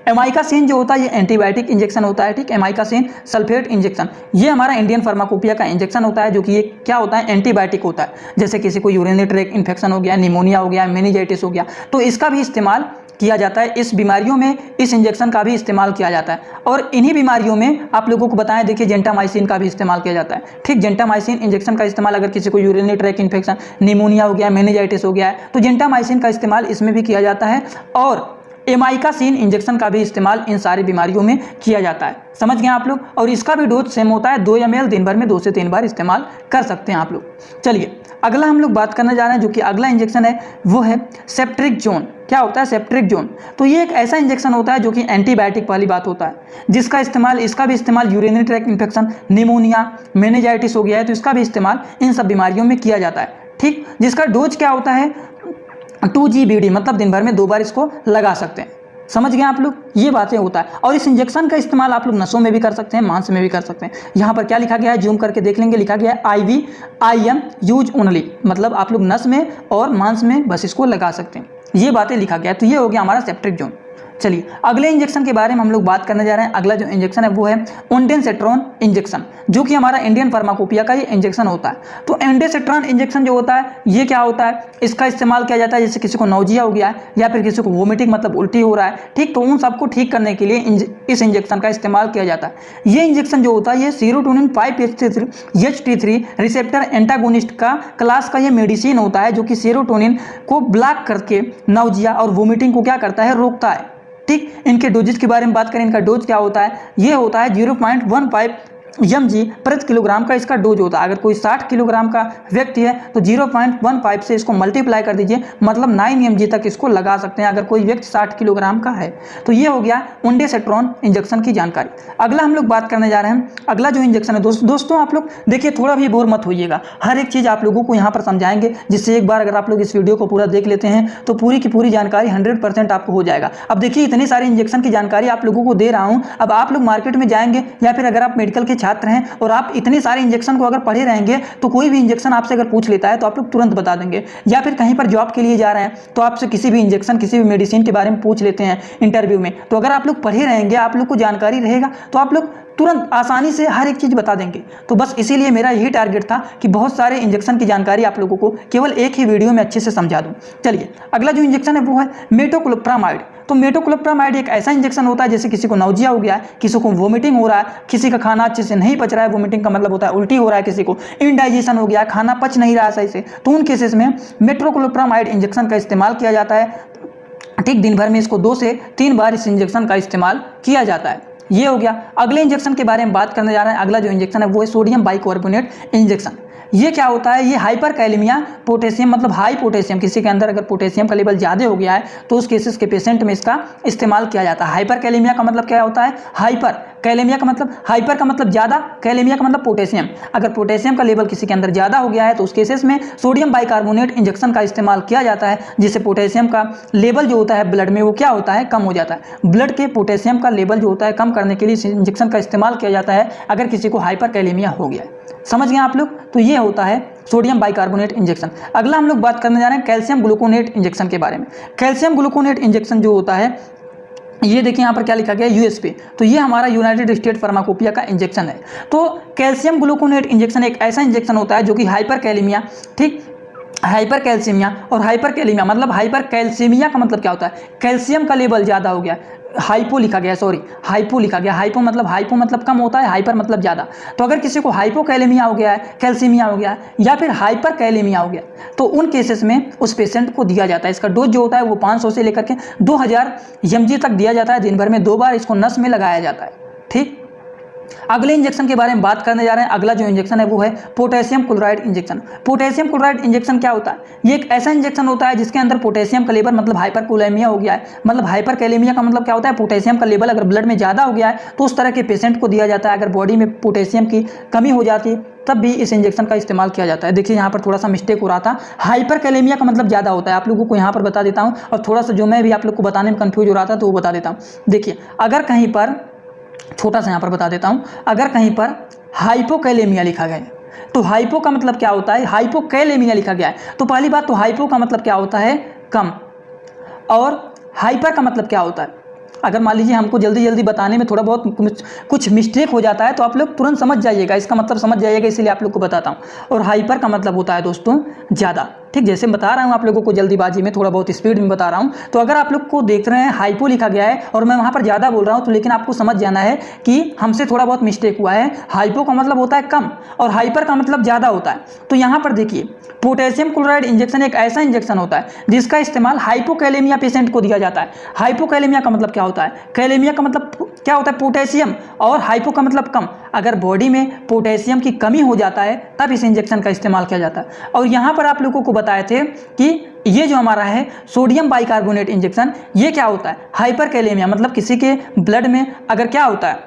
एमाइकासिन जो होता है ये एंटीबायोटिक इंजेक्शन होता है। ठीक, एमाइकासिन सल्फेट इंजेक्शन ये हमारा इंडियन फार्माकोपिया का इंजेक्शन होता है जो कि ये क्या होता है, एंटीबायोटिक होता है। जैसे किसी को यूरिनरी ट्रैक इन्फेक्शन हो गया, निमोनिया हो गया, मेनिंजाइटिस हो गया, तो इसका भी इस्तेमाल किया जाता है। इस बीमारियों में इस इंजेक्शन का भी इस्तेमाल किया जाता है। और इन्हीं बीमारियों में आप लोगों को बताएं, देखिए जेंटामाइसिन का भी इस्तेमाल किया जाता है। ठीक, जेंटामाइसिन इंजेक्शन का इस्तेमाल अगर किसी को यूरिनरी ट्रैक इन्फेक्शन, निमोनिया हो गया, मेनिंजाइटिस हो गया है तो जेंटामाइसिन का इस्तेमाल इसमें भी किया जाता है। और एमाइकासिन इंजेक्शन का भी इस्तेमाल इन सारी बीमारियों में किया जाता है। समझ गए आप लोग। और इसका भी डोज सेम होता है, 2 ml दिन भर में 2 से 3 बार इस्तेमाल कर सकते हैं आप लोग। चलिए अगला हम लोग बात करने जा रहे हैं, जो कि अगला इंजेक्शन है वो है सेप्ट्रिक्सोन। क्या होता है सेप्ट्रिक्सोन? तो ये एक ऐसा इंजेक्शन होता है जो कि एंटीबायोटिक वाली बात होता है, जिसका इस्तेमाल, इसका भी इस्तेमाल urinary tract infection, pneumonia, meningitis हो गया है तो इसका भी इस्तेमाल इन सब बीमारियों में किया जाता है। ठीक, जिसका डोज क्या होता है 2 GBD, मतलब दिन भर में 2 बार इसको लगा सकते हैं। समझ गए आप लोग, ये बातें होता है। और इस इंजेक्शन का इस्तेमाल आप लोग नसों में भी कर सकते हैं, मांस में भी कर सकते हैं। यहाँ पर क्या लिखा गया है, जूम करके देख लेंगे, लिखा गया है IVIM यूज ओनली, मतलब आप लोग नस में और मांस में बस इसको लगा सकते हैं। ये बातें लिखा गया है। तो ये हो गया हमारा सेप्ट्रिक्सोन। चलिए अगले इंजेक्शन के बारे में हम लोग बात करने जा रहे हैं। अगला जो इंजेक्शन है वो है ओंडेनसेट्रॉन इंजेक्शन, जो कि हमारा इंडियन फार्माकोपिया का ये इंजेक्शन होता है। तो ओंडेनसेट्रॉन इंजेक्शन जो होता है ये क्या होता है, इसका इस्तेमाल किया जाता है जैसे किसी को नौजिया हो गया है या फिर किसी को वोमिटिंग मतलब उल्टी हो रहा है, ठीक, तो उन सबको ठीक करने के लिए इस इंजेक्शन का इस्तेमाल किया जाता है। ये इंजेक्शन जो होता है ये सेरोटोनिन 5-HT3 रिसेप्टर एंटागोनिस्ट का क्लास का ये मेडिसिन होता है, जो कि सेरोटोनिन को ब्लॉक करके नौजिया और वोमिटिंग को क्या करता है, रोकता है। ठीक, इनके डोजेज के बारे में बात करें, इनका डोज क्या होता है, ये होता है 0.15 mg प्रति किलोग्राम का इसका डोज होता है। अगर कोई 60 किलोग्राम का व्यक्ति है तो 0.15 से इसको मल्टीप्लाई कर दीजिए, मतलब 9 mg तक इसको लगा सकते हैं अगर कोई व्यक्ति 60 किलोग्राम का है। तो ये हो गया ओंडेनसेट्रॉन इंजेक्शन की जानकारी। अगला हम लोग बात करने जा रहे हैं, अगला जो इंजेक्शन है दोस्तों आप लोग देखिए, थोड़ा भी बोर मत होइएगा, हर एक चीज़ आप लोगों को यहाँ पर समझाएंगे, जिससे एक बार अगर आप लोग इस वीडियो को पूरा देख लेते हैं तो पूरी की पूरी जानकारी 100% आपको हो जाएगा। अब देखिए इतनी सारी इंजेक्शन की जानकारी आप लोगों को दे रहा हूँ, अब आप लोग मार्केट में जाएंगे या फिर अगर आप मेडिकल के छात्र हैं और आप इतने सारे इंजेक्शन को अगर पढ़े रहेंगे तो कोई भी इंजेक्शन आपसे अगर पूछ लेता है तो आप लोग तुरंत बता देंगे। या फिर कहीं पर जॉब के लिए जा रहे हैं तो आपसे किसी भी इंजेक्शन, किसी भी मेडिसिन के बारे में पूछ लेते हैं इंटरव्यू में, तो अगर आप लोग पढ़े रहेंगे, आप लोग को जानकारी रहेगा तो आप लोग तुरंत आसानी से हर एक चीज़ बता देंगे। तो बस इसीलिए मेरा यही टारगेट था कि बहुत सारे इंजेक्शन की जानकारी आप लोगों को केवल एक ही वीडियो में अच्छे से समझा दूं। चलिए अगला जो इंजेक्शन है वो है मेटोक्लोप्रामाइड। तो मेटोक्लोप्रामाइड एक ऐसा इंजेक्शन होता है जैसे किसी को नौजिया हो गया है, किसी को वोमिटिंग हो रहा है, किसी का खाना अच्छे से नहीं पच रहा है, वोमिटिंग का मतलब होता है उल्टी हो रहा है, किसी को इंडाइजेशन हो गया है, खाना पच नहीं रहा सही से, तो उन केसेस में मेटोक्लोप्रामाइड इंजेक्शन का इस्तेमाल किया जाता है। ठीक, दिन भर में इसको 2 से 3 बार इस इंजेक्शन का इस्तेमाल किया जाता है। ये हो गया। अगले इंजेक्शन के बारे में बात करने जा रहे हैं। अगला जो इंजेक्शन है वो है सोडियम बाइकार्बोनेट इंजेक्शन। ये क्या होता है, ये हाइपर कैलेमिया पोटेशियम, मतलब हाई पोटेशियम, किसी के अंदर अगर पोटेशियम का लेवल ज़्यादा हो गया है तो उस केसेस के पेशेंट में इसका इस्तेमाल किया जाता है। हाइपर कैलेमिया का मतलब क्या होता है, हाइपर कैलेमिया का मतलब, हाइपर का मतलब ज़्यादा, कैलेमिया का मतलब पोटेशियम। अगर पोटेशियम का लेवल किसी के अंदर ज़्यादा हो गया है तो उस केसेस में सोडियम बाइकार्बोनेट इंजेक्शन का इस्तेमाल किया जाता है, जिससे पोटेशियम का लेवल जो होता है ब्लड में वो क्या होता है, कम हो जाता है। ब्लड के पोटेशियम का लेवल जो होता है कम करने के लिए इस इंजेक्शन का इस्तेमाल किया जाता है अगर किसी को हाइपर कैलेमिया हो गया है। समझ गए आप लोग। तो ये होता है सोडियम बाइकार्बोनेट इंजेक्शन। अगला हम लोग बात करने जा रहे हैं कैल्शियम ग्लूकोनेट इंजेक्शन के बारे में। कैल्शियम ग्लूकोनेट इंजेक्शन जो होता है, ये देखिए यहाँ पर क्या लिखा गया है, यूएसपी। तो ये हमारा यूनाइटेड स्टेट फार्माकोपिया का इंजेक्शन है। तो कैल्शियम ग्लूकोनेट इंजेक्शन एक ऐसा इंजेक्शन होता है जो कि हाइपर कैलेमिया, ठीक, हाइपर कैल्सीमिया और हाइपर कैलेमिया, मतलब हाइपर कैल्सीमिया का मतलब क्या होता है, कैल्शियम का लेवल ज़्यादा हो गया, हाइपो लिखा गया, सॉरी हाइपो लिखा गया, हाइपो मतलब कम होता है, हाइपर मतलब ज़्यादा। तो अगर किसी को हाइपोकैलेमिया हो गया है, कैल्सीमिया हो गया है या फिर हाइपर कैलेमिया हो गया तो उन केसेस में उस पेशेंट को दिया जाता है। इसका डोज जो होता है वो 500 से लेकर के 2000 mg तक दिया जाता है। दिन भर में 2 बार इसको नस में लगाया जाता है। ठीक, अगले इंजेक्शन के बारे में बात करने जा रहे हैं। अगला जो इंजेक्शन है वो है potassium chloride injection. Potassium chloride injection क्या होता है, ये एक ऐसा इंजेक्शन होता है जिसके अंदर पोटेशियम का लेवल, मतलब हाइपरकुलेमिया हो गया है, मतलब हाइपरकैलेमिया का मतलब क्या होता है, पोटेशियम का लेवल अगर ब्लड में ज़्यादा हो गया है तो उस तरह के पेशेंट को दिया जाता है। अगर बॉडी में पोटेशियम की कमी हो जाती है तब भी इस इंजेक्शन का इस्तेमाल किया जाता है। देखिए यहाँ पर थोड़ा सा मिस्टेक हो रहा था, हाइपरकैलेमिया का मतलब ज़्यादा होता है, आप लोगों को यहाँ पर बता देता हूँ, और थोड़ा सा जो मैं भी आप लोग को बताने में कन्फ्यूज हो रहा था तो वो बता देता हूँ। देखिए अगर कहीं पर, छोटा सा यहाँ पर बता देता हूँ, अगर कहीं पर हाइपोकैलेमिया लिखा गया है तो हाइपो का मतलब क्या होता है, हाइपोकैलेमिया लिखा गया है तो पहली बात तो हाइपो का मतलब क्या होता है, कम, और हाइपर का मतलब क्या होता है। अगर मान लीजिए हमको जल्दी जल्दी बताने में थोड़ा बहुत कुछ मिस्टेक हो जाता है तो आप लोग तुरंत समझ जाइएगा, इसका मतलब समझ जाइएगा, इसीलिए आप लोग को बताता हूँ। और हाइपर का मतलब होता है दोस्तों ज़्यादा। ठीक, जैसे बता रहा हूँ आप लोगों को जल्दीबाजी में, थोड़ा बहुत स्पीड में बता रहा हूँ। तो अगर आप लोग को देख रहे हैं हाइपो लिखा गया है और मैं वहाँ पर ज़्यादा बोल रहा हूँ, तो लेकिन आपको समझ जाना है कि हमसे थोड़ा बहुत मिस्टेक हुआ है। हाइपो का मतलब होता है कम और हाइपर का मतलब ज़्यादा होता है। तो यहाँ पर देखिए, पोटेशियम क्लोराइड इंजेक्शन एक ऐसा इंजेक्शन होता है जिसका इस्तेमाल हाइपोकैलेमिया पेशेंट को दिया जाता है। हाइपोकैलेमिया का मतलब क्या होता है? कैलेमिया का मतलब क्या होता है? पोटेशियम, और हाइपो का मतलब कम। अगर बॉडी में पोटेशियम की कमी हो जाता है तब इस इंजेक्शन का इस्तेमाल किया जाता है। और यहाँ पर आप लोगों को बताए थे कि ये जो हमारा है सोडियम बाइकार्बोनेट इंजेक्शन, ये क्या होता है? हाइपरकैलेमिया, मतलब किसी के ब्लड में अगर क्या होता है,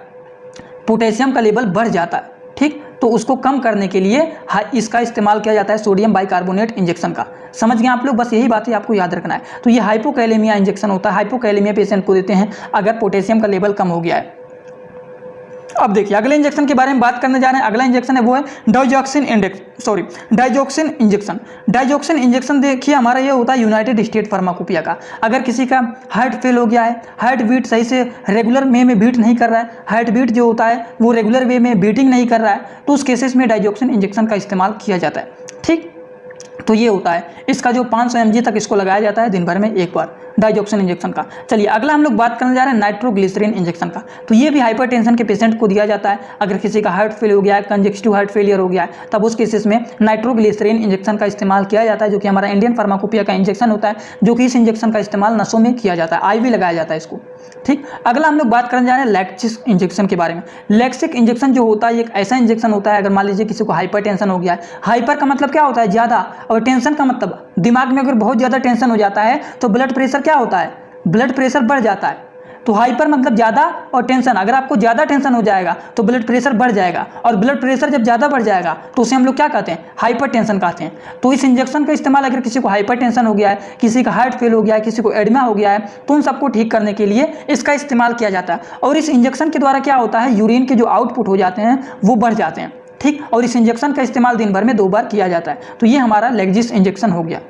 पोटेशियम का लेवल बढ़ जाता है, ठीक, तो उसको कम करने के लिए इसका इस्तेमाल किया जाता है, सोडियम बाइकार्बोनेट इंजेक्शन का। समझ गए आप लोग? बस यही बात है आपको याद रखना है। तो ये हाइपोकैलेमिया इंजेक्शन होता है, हाइपोकैलेमिया पेशेंट को देते हैं अगर पोटेशियम का लेवल कम हो गया है। अब देखिए अगले इंजेक्शन के बारे में बात करने जा रहे हैं। अगला इंजेक्शन है वो है डाइजॉक्सिन इंजेक्शन। डाइजॉक्सिन इंजेक्शन देखिए हमारा ये होता है यूनाइटेड स्टेट फार्माकोपिया का। अगर किसी का हार्ट फेल हो गया है, हार्ट बीट सही से रेगुलर वे में बीट नहीं कर रहा है, हार्ट बीट जो होता है वो रेगुलर वे में बीटिंग नहीं कर रहा है, तो उस केसेस में डाइजॉक्सिन इंजेक्शन का इस्तेमाल किया जाता है, ठीक। तो ये होता है, इसका जो 500 mg तक इसको लगाया जाता है दिन भर में एक बार, डाइजॉक्सिन इंजेक्शन का। चलिए अगला हम लोग बात करने जा रहे हैं नाइट्रोग्लिसरीन इंजेक्शन का। तो ये भी हाइपरटेंशन के पेशेंट को दिया जाता है। अगर किसी का हार्ट फेल हो गया है, कंजेस्टिव हार्ट फेलियर हो गया है, तब उस केसेस में नाइट्रोग्लिसरीन इंजेक्शन का इस्तेमाल किया जाता है, जो कि हमारा इंडियन फार्माकोपिया का इंजेक्शन होता है, जो कि इस इंजेक्शन का इस्तेमाल नसों में किया जाता है, आईवी लगाया जाता है इसको, ठीक। अगला हम लोग बात करने जा रहे हैं लैक्सिक इंजेक्शन के बारे में। लैक्सिक इंजेक्शन जो होता है एक ऐसा इंजेक्शन होता है, अगर मान लीजिए किसी को हाइपरटेंशन हो गया है, हाइपर का मतलब क्या होता है? ज़्यादा, और टेंशन का मतलब दिमाग में अगर बहुत ज़्यादा टेंशन हो जाता है तो ब्लड प्रेशर क्या होता है? ब्लड प्रेशर बढ़ जाता है। तो हाइपर मतलब ज़्यादा, और टेंशन, अगर आपको ज़्यादा टेंशन हो जाएगा तो ब्लड प्रेशर बढ़ जाएगा, और ब्लड प्रेशर जब ज़्यादा बढ़ जाएगा तो उसे हम लोग क्या कहते हैं? हाइपरटेंशन कहते हैं। तो इस इंजेक्शन का इस्तेमाल अगर किसी को हाइपरटेंशन हो गया है, किसी का हार्ट फेल हो गया है, किसी को एडिमा हो गया है, तो उन सबको ठीक करने के लिए इसका इस्तेमाल किया जाता है। और इस इंजेक्शन के द्वारा क्या होता है? यूरिन के जो आउटपुट हो जाते हैं वो बढ़ जाते हैं, ठीक। और इस इंजेक्शन का इस्तेमाल दिन भर में 2 बार किया जाता है। तो ये हमारा लैक्सिस इंजेक्शन हो गया।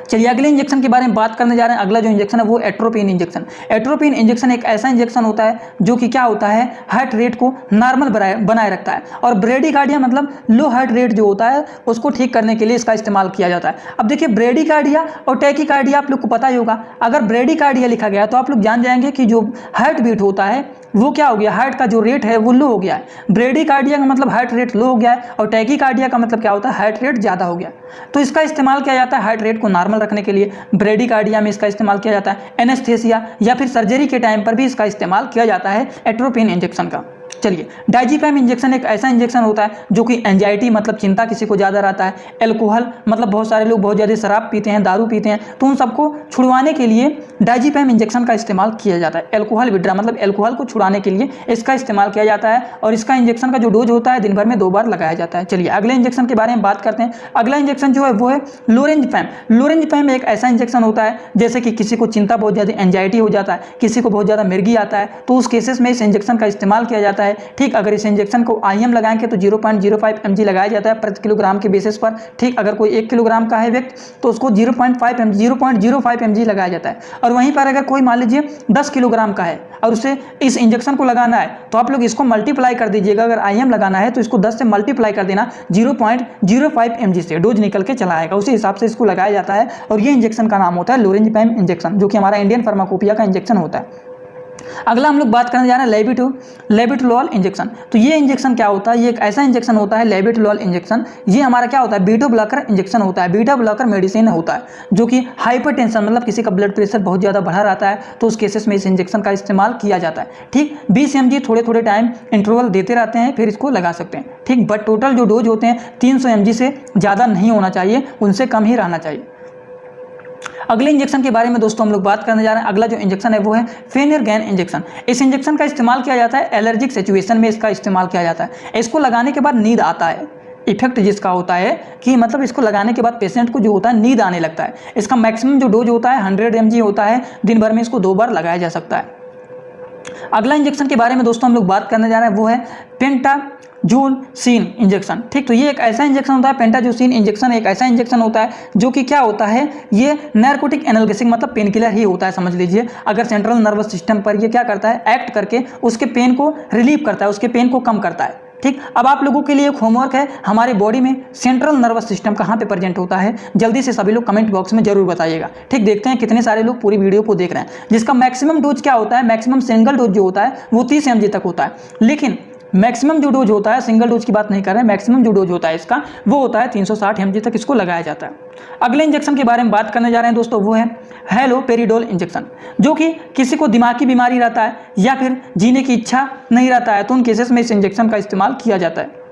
चलिए अगले इंजेक्शन के बारे में बात करने जा रहे हैं। अगला जो इंजेक्शन है वो एट्रोपिन इंजेक्शन। एट्रोपिन इंजेक्शन एक ऐसा इंजेक्शन होता है जो कि क्या होता है? हार्ट रेट को नॉर्मल बनाए रखता है, और ब्रेडिकार्डिया मतलब लो हार्ट रेट जो होता है उसको ठीक करने के लिए इसका इस्तेमाल किया जाता है। अब देखिए ब्रेडिकार्डिया और टैकीकार्डिया आप लोग को पता ही होगा। अगर ब्रेडिकार्डिया लिखा गया तो आप लोग जान जाएंगे कि जो हार्ट बीट होता है वो क्या हो गया? हार्ट का जो रेट है वो लो हो गया है। ब्रेडिकार्डिया का मतलब हार्ट रेट लो हो गया है, और टैकीकार्डिया का मतलब क्या होता है? हार्ट रेट ज़्यादा हो गया। तो इसका इस्तेमाल किया जाता है हार्ट रेट को नॉर्मल रखने के लिए। ब्रेडिकार्डिया में इसका इस्तेमाल किया जाता है। एनेस्थेसिया या फिर सर्जरी के टाइम पर भी इसका इस्तेमाल किया जाता है एट्रोपिन इंजेक्शन का। चलिए डाइजीपैम इंजेक्शन एक ऐसा इंजेक्शन होता है जो कि एंजाइटी मतलब चिंता किसी को ज़्यादा रहता है, एल्कोहल मतलब बहुत सारे लोग बहुत ज़्यादा शराब पीते हैं, दारू पीते हैं, तो उन सबको छुड़वाने के लिए डाइजीपैम इंजेक्शन का इस्तेमाल किया जाता है। एल्कोहल विड्रा मतलब एल्कोहल को छुड़ाने के लिए इसका इस्तेमाल किया जाता है, और इसका इंजेक्शन का जो डोज होता है दिन भर में 2 बार लगाया जाता है। चलिए अगले इंजेक्शन के बारे में बात करते हैं। अगला इंजेक्शन जो है वो है लोरेंजपैम। लोरेंजपैम एक ऐसा इंजेक्शन होता है जैसे कि किसी को चिंता बहुत ज़्यादा एंजाइटी हो जाता है, किसी को बहुत ज़्यादा मिर्गी आता है, तो उस केसेस में इस इंजेक्शन का इस्तेमाल किया जाता है, ठीक। अगर इस इंजेक्शन को IM लगाएंगे तो 0.05 mg लगाया जाता है प्रति किलोग्राम के बेसिस पर, ठीक। अगर कोई 1 किलोग्राम का है व्यक्ति तो उसको 0.05 mg लगाया जाता है। और वहीं पर अगर कोई मान लीजिए 10 किलोग्राम का है और उसे इस इंजेक्शन को लगाना है तो आप लोग इसको मल्टीप्लाई कर दीजिएगा। अगर IM लगाना है तो इसको 10 से मल्टीप्लाई कर देना, 0.05 mg से डोज निकल के चला आएगा, उसी हिसाब से इसको लगाया जाता है। और ये इंजेक्शन का नाम होता है लोरेंजपैम इंजेक्शन, जो कि हमारा इंडियन फार्माकोपिया का इंजेक्शन होता है। अगला हम लोग बात करने जा रहे हैं लेबिटोलॉल इंजेक्शन। तो ये इंजेक्शन क्या होता है? ये एक ऐसा इंजेक्शन होता है लेबिटोलॉल इंजेक्शन। ये हमारा क्या होता है? बीटा ब्लॉकर इंजेक्शन होता है, बीटा ब्लॉकर मेडिसिन होता है, जो कि हाइपरटेंशन मतलब किसी का ब्लड प्रेशर बहुत ज़्यादा बढ़ा रहता है तो उस केसेस में इस इंजेक्शन का इस्तेमाल किया जाता है, ठीक। 20 mg थोड़े थोड़े टाइम इंटरवल देते रहते हैं, फिर इसको लगा सकते हैं, ठीक। बट टोटल जो डोज होते हैं 300 mg से ज़्यादा नहीं होना चाहिए, उनसे कम ही रहना चाहिए। अगले इंजेक्शन के बारे में दोस्तों हम लोग बात करने जा रहे हैं। अगला जो इंजेक्शन है वो है फेनरगैन इंजेक्शन। इस इंजेक्शन का इस्तेमाल किया जाता है एलर्जिक सिचुएशन में, इसका इस्तेमाल किया जाता है। इसको लगाने के बाद नींद आता है। इफेक्ट जिसका होता है कि मतलब इसको लगाने के बाद पेशेंट को जो होता है नींद आने लगता है। इसका मैक्सिमम जो डोज होता है 100 mg होता है, दिन भर में इसको 2 बार लगाया जा सकता है। अगला इंजेक्शन के बारे में दोस्तों हम लोग बात करने जा रहे हैं वो है पेंटाजोसीन इंजेक्शन, ठीक। तो ये एक ऐसा इंजेक्शन होता है, पेंटाजोसीन इंजेक्शन एक ऐसा इंजेक्शन होता है जो कि क्या होता है? ये नार्कोटिक एनाल्गेसिक मतलब पेन किलर ही होता है, समझ लीजिए। अगर सेंट्रल नर्वस सिस्टम पर ये क्या करता है? एक्ट करके उसके पेन को रिलीव करता है, उसके पेन को कम करता है, ठीक, अब आप लोगों के लिए एक होमवर्क है, हमारे बॉडी में सेंट्रल नर्वस सिस्टम कहाँ पे प्रेजेंट होता है, जल्दी से सभी लोग कमेंट बॉक्स में जरूर बताइएगा। ठीक, देखते हैं कितने सारे लोग पूरी वीडियो को देख रहे हैं। जिसका मैक्सिमम डोज क्या होता है, मैक्सिमम सिंगल डोज जो होता है वो 30 mg तक होता है, लेकिन मैक्सिमम जो डोज होता है, सिंगल डोज की बात नहीं कर रहे हैं, मैक्सिमम जो डोज होता है इसका वो होता है 360 mg तक इसको लगाया जाता है। अगले इंजेक्शन के बारे में बात करने जा रहे हैं दोस्तों, वो है हैलोपेरिडोल इंजेक्शन, जो कि किसी को दिमाग की बीमारी रहता है या फिर जीने की इच्छा नहीं रहता है तो उन केसेस में इस इंजेक्शन का इस्तेमाल किया जाता है।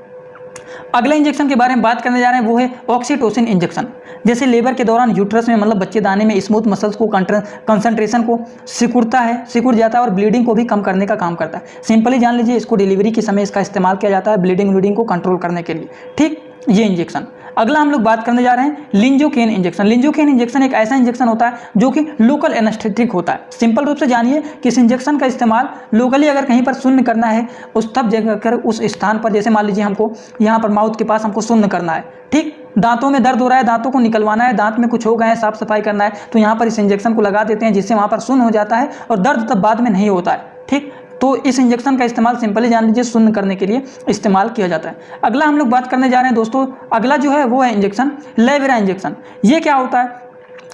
अगले इंजेक्शन के बारे में बात करने जा रहे हैं, वो है ऑक्सीटोसिन इंजेक्शन। जैसे लेबर के दौरान यूट्रस में मतलब बच्चेदानी में स्मूथ मसल्स को कंसंट्रेशन को सिकुड़ जाता है और ब्लीडिंग को भी कम करने का काम करता है। सिंपली जान लीजिए, इसको डिलीवरी के समय इसका इस्तेमाल किया जाता है ब्लीडिंग को कंट्रोल करने के लिए। ठीक, ये इंजेक्शन। अगला हम लोग बात करने जा रहे हैं लिंजोकेन इंजेक्शन। लिंजोकेन इंजेक्शन एक ऐसा इंजेक्शन होता है जो कि लोकल एनेस्थेटिक होता है। सिंपल रूप से जानिए कि इस इंजेक्शन का इस्तेमाल लोकली अगर कहीं पर शून्य करना है उस तब जगह कर उस स्थान पर, जैसे मान लीजिए हमको यहाँ पर माउथ के पास हमको शून्य करना है, ठीक, दांतों में दर्द हो रहा है, दांतों को निकलवाना है, दांत में कुछ हो गए हैं, साफ सफाई करना है, तो यहाँ पर इस इंजेक्शन को लगा देते हैं जिससे वहाँ पर शून्य हो जाता है और दर्द तब बाद में नहीं होता है। ठीक, तो इस इंजेक्शन का इस्तेमाल सिंपली जान लीजिए शून्य करने के लिए इस्तेमाल किया जाता है। अगला हम लोग बात करने जा रहे हैं दोस्तों, अगला जो है वो है इंजेक्शन लेवेरा इंजेक्शन। ये क्या होता है,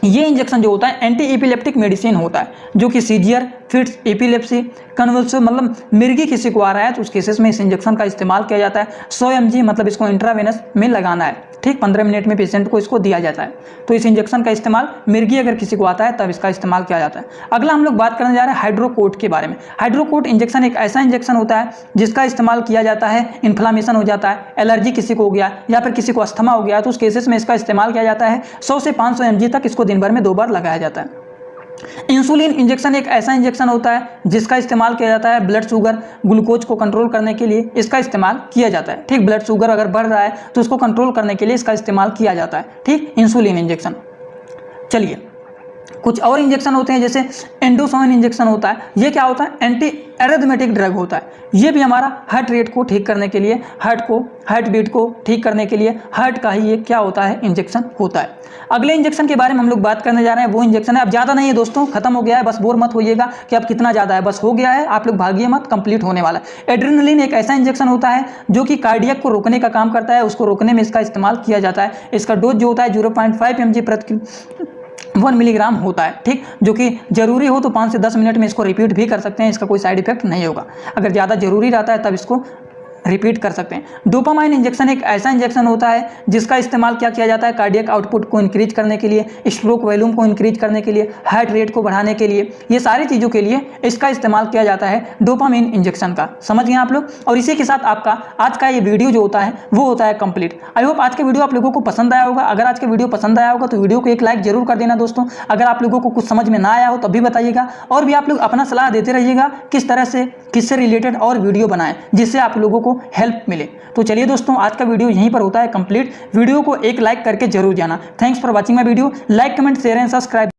ये इंजेक्शन जो होता है एंटी एपिलेप्टिक मेडिसिन होता है, जो कि सीजियर, फिट्स, एपिलेप्सी, कन्वल्सिव मतलब मिर्गी किसी को आ रहा है तो उस केसेस में इस इंजेक्शन का इस्तेमाल किया जाता है। 100 mg मतलब इसको इंट्रावेनस में लगाना है। ठीक, 15 मिनट में पेशेंट को इसको दिया जाता है। तो इस इंजेक्शन का इस्तेमाल मिर्गी अगर किसी को आता है तब इसका इस्तेमाल किया जाता है। अगला हम लोग बात करने जा रहे हैं हाइड्रोकोट के बारे में। हाइड्रोकोट इंजेक्शन एक ऐसा इंजेक्शन होता है जिसका इस्तेमाल किया जाता है, इन्फ्लामेशन हो जाता है, एलर्जी किसी को हो गया या फिर किसी को अस्थमा हो गया तो उस केसेस में इसका इस्तेमाल किया जाता है। 100 से 500 mg तक इसको दिन भर में 2 बार लगाया जाता है। इंसुलिन इंजेक्शन एक ऐसा इंजेक्शन होता है जिसका इस्तेमाल किया जाता है ब्लड शुगर, ग्लूकोज को कंट्रोल करने के लिए इसका इस्तेमाल किया जाता है। ठीक, ब्लड शुगर अगर बढ़ रहा है तो उसको कंट्रोल करने के लिए इसका इस्तेमाल किया जाता है। ठीक, इंसुलिन इंजेक्शन। चलिए, कुछ और इंजेक्शन होते हैं जैसे एंडोसोइन इंजेक्शन होता है। ये क्या होता है, एंटी एरिथमेटिक ड्रग होता है। ये भी हमारा हार्ट रेट को ठीक करने के लिए, हार्ट बीट को ठीक करने के लिए हार्ट का ही ये क्या होता है, इंजेक्शन होता है। अगले इंजेक्शन के बारे में हम लोग बात करने जा रहे हैं, वो इंजेक्शन है, अब ज़्यादा नहीं है दोस्तों, खत्म हो गया है, बस बोर मत होइएगा कि अब कितना ज़्यादा है, बस हो गया है, आप लोग भागिए मत, कंप्लीट होने वाला है। एड्रेनलिन एक ऐसा इंजेक्शन होता है जो कि कार्डियक को रोकने का काम करता है, उसको रोकने में इसका इस्तेमाल किया जाता है। इसका डोज जो होता है 0.5 mg प्रति 1 मिलीग्राम होता है। ठीक, जो कि जरूरी हो तो 5 से 10 मिनट में इसको रिपीट भी कर सकते हैं, इसका कोई साइड इफेक्ट नहीं होगा। अगर ज़्यादा जरूरी रहता है तब इसको रिपीट कर सकते हैं। डोपामाइन इंजेक्शन एक ऐसा इंजेक्शन होता है जिसका इस्तेमाल क्या किया जाता है, कार्डियक आउटपुट को इंक्रीज करने के लिए, स्ट्रोक वॉल्यूम को इंक्रीज करने के लिए, हार्ट रेट को बढ़ाने के लिए, ये सारी चीज़ों के लिए इसका इस्तेमाल किया जाता है डोपामाइन इंजेक्शन का। समझ गए आप लोग। और इसी के साथ आपका आज का ये वीडियो जो होता है वो होता है कंप्लीट। आई होप आज के वीडियो आप लोगों को पसंद आया होगा। अगर आज के वीडियो पसंद आया होगा तो वीडियो को एक लाइक जरूर कर देना दोस्तों। अगर आप लोगों को कुछ समझ में ना आया हो तब भी बताइएगा, और भी आप लोग अपना सलाह देते रहिएगा किस तरह से किससे रिलेटेड और वीडियो बनाएं जिससे आप लोगों को हेल्प मिले। तो चलिए दोस्तों, आज का वीडियो यहीं पर होता है कंप्लीट। वीडियो को एक लाइक करके जरूर जाना। Thanks for watching my video. Like, comment, share and subscribe.